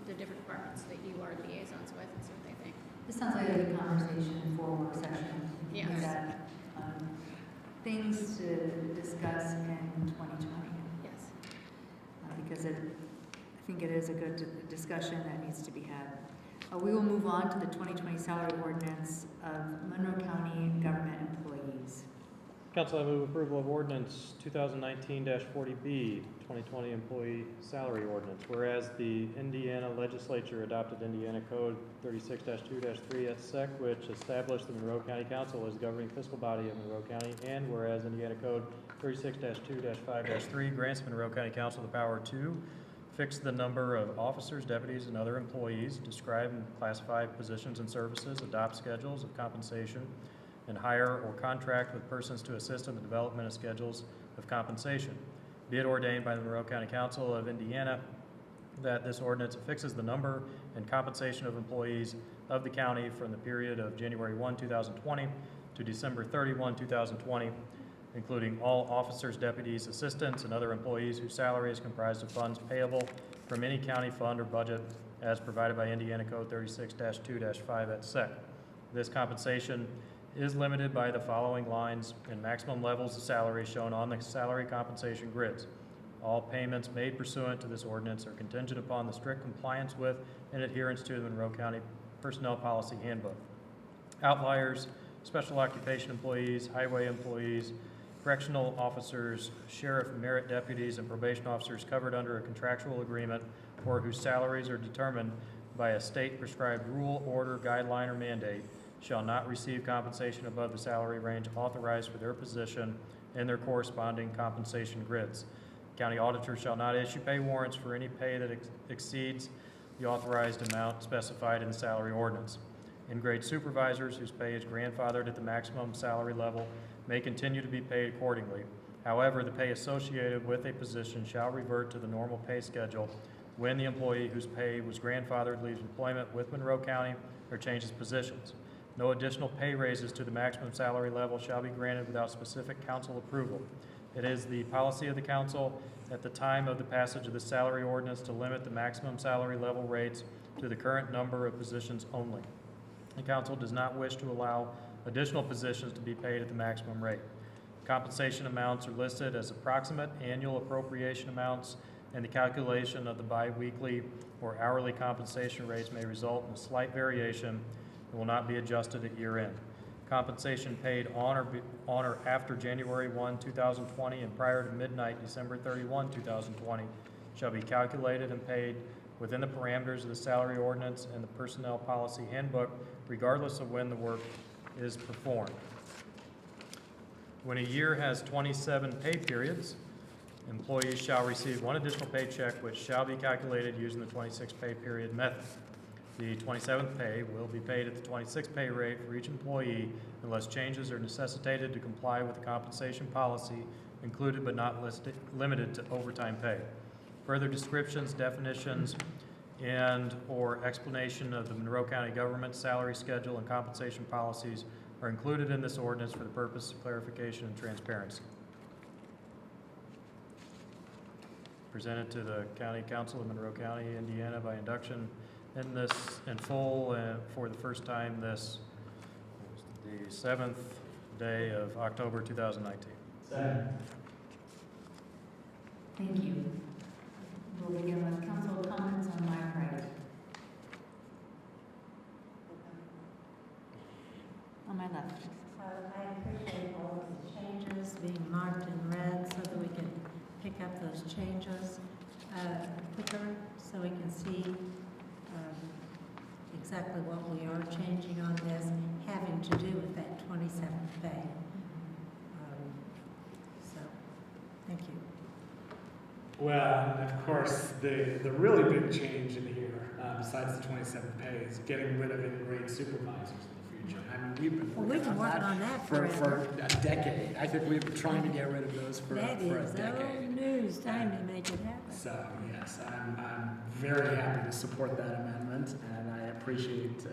the different departments that you are liaisons with and see what they think. This sounds like a good conversation for a work session. Yes. We've got, things to discuss in 2020. Yes. Because I think it is a good discussion that needs to be had. We will move on to the 2020 salary ordinance of Monroe County government employees. Council, I move approval of ordinance 2019-40B, 2020 employee salary ordinance. Whereas the Indiana legislature adopted Indiana Code 36-2-3 at SEC, which established the Monroe County Council as the governing fiscal body of Monroe County, and whereas Indiana Code 36-2-5-3 grants Monroe County Council the power to fix the number of officers, deputies, and other employees, describe and classify positions and services, adopt schedules of compensation, and hire or contract with persons to assist in the development of schedules of compensation. Be it ordained by the Monroe County Council of Indiana that this ordinance fixes the number and compensation of employees of the county from the period of January 1, 2020 to December 31, 2020, including all officers, deputies, assistants, and other employees whose salary is comprised of funds payable from any county fund or budget as provided by Indiana Code 36-2-5 at SEC. This compensation is limited by the following lines and maximum levels of salary shown on the salary compensation grids. All payments made pursuant to this ordinance are contingent upon the strict compliance with and adherence to the Monroe County Personnel Policy Handbook. Outliers, special occupation employees, highway employees, correctional officers, sheriff merit deputies, and probation officers covered under a contractual agreement or whose salaries are determined by a state-prescribed rule, order, guideline, or mandate shall not receive compensation above the salary range authorized for their position in their corresponding compensation grids. County auditor shall not issue pay warrants for any pay that exceeds the authorized amount specified in the salary ordinance. In-grade supervisors whose pay is grandfathered at the maximum salary level may continue to be paid accordingly. However, the pay associated with a position shall revert to the normal pay schedule when the employee whose pay was grandfathered leaves employment with Monroe County or changes positions. No additional pay raises to the maximum salary level shall be granted without specific council approval. It is the policy of the council at the time of the passage of the salary ordinance to limit the maximum salary level rates to the current number of positions only. The council does not wish to allow additional positions to be paid at the maximum rate. Compensation amounts are listed as approximate annual appropriation amounts, and the calculation of the biweekly or hourly compensation rates may result in a slight variation and will not be adjusted at year end. Compensation paid on or after January 1, 2020 and prior to midnight December 31, 2020 shall be calculated and paid within the parameters of the salary ordinance and the personnel policy handbook, regardless of when the work is performed. When a year has 27 pay periods, employees shall receive one additional paycheck, which shall be calculated using the 26 pay period method. The 27th pay will be paid at the 26th pay rate for each employee unless changes are necessitated to comply with the compensation policy included but not limited to overtime pay. Further descriptions, definitions, and/or explanation of the Monroe County government salary schedule and compensation policies are included in this ordinance for the purpose of clarification and transparency. Presented to the County Council of Monroe County, Indiana by induction in full for the first time this, the 7th day of October 2019. Thank you. We'll begin with council comments on my right. On my left. I appreciate all of the changes being marked in red so that we can pick up those changes quicker, so we can see exactly what we are changing on this, having to do with that 27th pay. So, thank you. Well, and of course, the really big change in here, besides the 27th pay, is getting rid of in-grade supervisors in the future. I mean, we've been Well, we've been working on that for forever. a decade. I think we've been trying to get rid of those for That a is decade. old news, time to make it happen. So, yes, I'm very happy to support that amendment, and I appreciate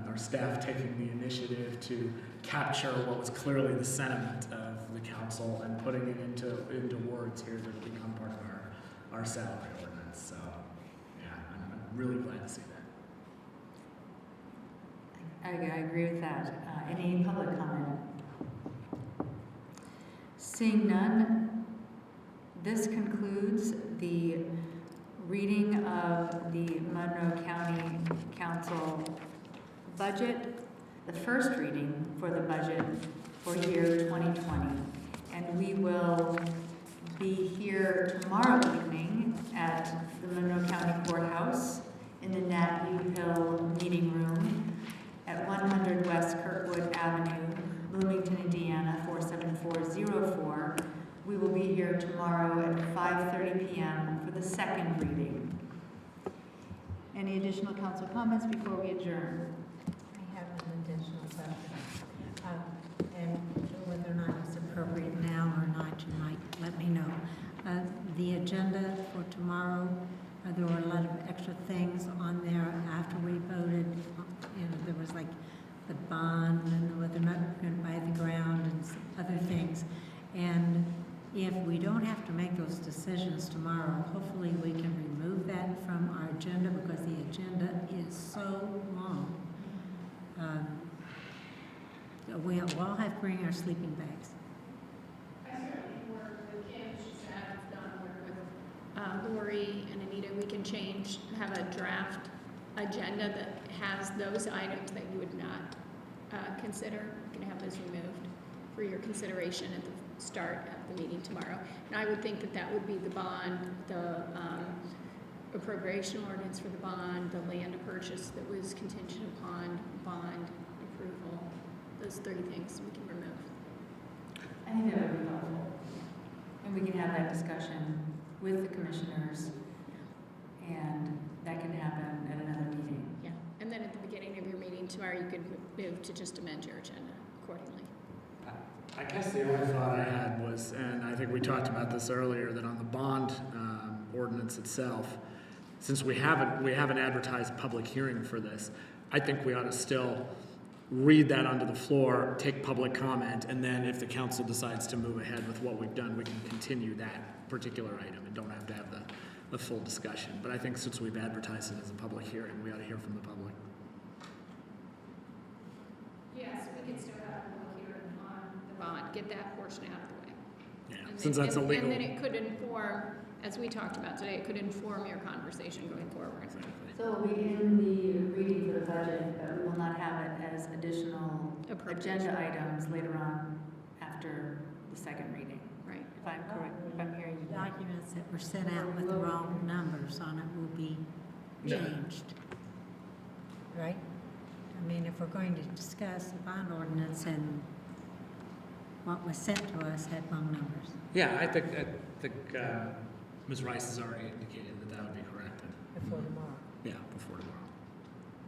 our staff taking the initiative to capture what was clearly the sentiment of the council and putting it into words here that become part of our salary ordinance. So, yeah, I'm really glad to see that. I agree with that. Any public comment? Seeing none, this concludes the reading of the Monroe County Council budget, the first reading for the budget for year 2020. And we will be here tomorrow evening at the Monroe County Courthouse in the Nat U. Hill Meeting Room at 100 West Kirkwood Avenue, Bloomington, Indiana 47404. We will be here tomorrow at 5:30 p.m. for the second reading. Any additional council comments before we adjourn? I have an additional question. And whether or not it's appropriate now or not, you might let me know. The agenda for tomorrow, there were a lot of extra things on there after we voted. You know, there was like the bond and whether or not we're going to buy the ground and some other things. And if we don't have to make those decisions tomorrow, hopefully we can remove that from our agenda because the agenda is so long. We'll all have to bring our sleeping bags. I certainly work with Kim, she's done work with Lori and Anita. We can have a draft agenda that has those items that you would not consider. We can have those removed for your consideration at the start of the meeting tomorrow. And I would think that that would be the bond, the appropriation ordinance for the bond, the land purchase that was contingent upon bond approval. Those 3 things we can remove. I think that would be helpful. And we can have that discussion with the commissioners, and that can happen at another meeting. Yeah, and then at the beginning of your meeting tomorrow, you could move to just amend your agenda accordingly. I guess the only thought I had was, and I think we talked about this earlier, that on the bond ordinance itself, since we haven't advertised public hearing for this, I think we ought to still read that onto the floor, take public comment, and then if the council decides to move ahead with what we've done, we can continue that particular item and don't have to have the full discussion. But I think since we've advertised it as a public hearing, we ought to hear from the public. Yes, we can still have a public hearing on the bond, get that portion out of the way. Yeah, And since then- that's illegal. And then it could inform, as we talked about today, it could inform your conversation going forward. So it will be in the reading for the budget, but we will not have it as additional agenda items later on after the second reading, Right. if I'm correct, if I'm hearing you. correct. Documents that were sent out with the wrong numbers on it will be No. changed. Right? I mean, if we're going to discuss the bond ordinance and what was sent to us had wrong numbers. Yeah, I think Ms. Rice has already indicated that would be corrected. Before tomorrow. Yeah, before tomorrow.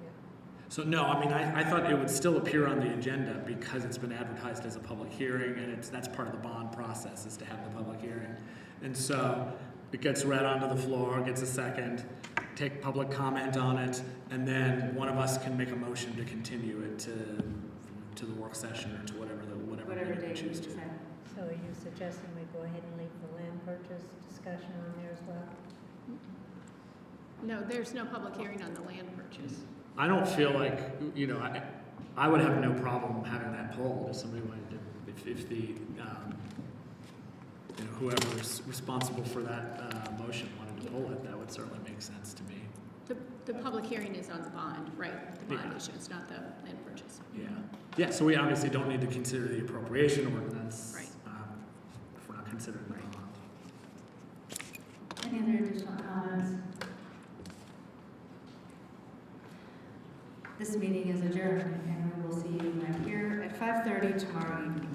Yeah. So no, I mean, I thought it would still appear on the agenda because it's been advertised as a public hearing, and that's part of the bond process, is to have the public hearing. And so it gets read onto the floor, gets a second, take public comment on it, and then one of us can make a motion to continue it to the work session or to whatever Whatever date we date you choose to. decide. So are you suggesting we go ahead and leave the land purchase discussion on there as well? No, there's no public hearing on the land purchase. I don't feel like, I would have no problem having that pulled if somebody wanted to, if the, whoever's responsible for that motion wanted to pull it, that would certainly make sense to me. The public hearing is on the bond, right? The bond Yeah. issuance, not the land purchase. Yeah. Yeah, so we obviously don't need to consider the appropriation ordinance. Right. If we're not considering the bond. Any other additional comments? This meeting is adjourned, and we will see you here at 5:30 tomorrow evening.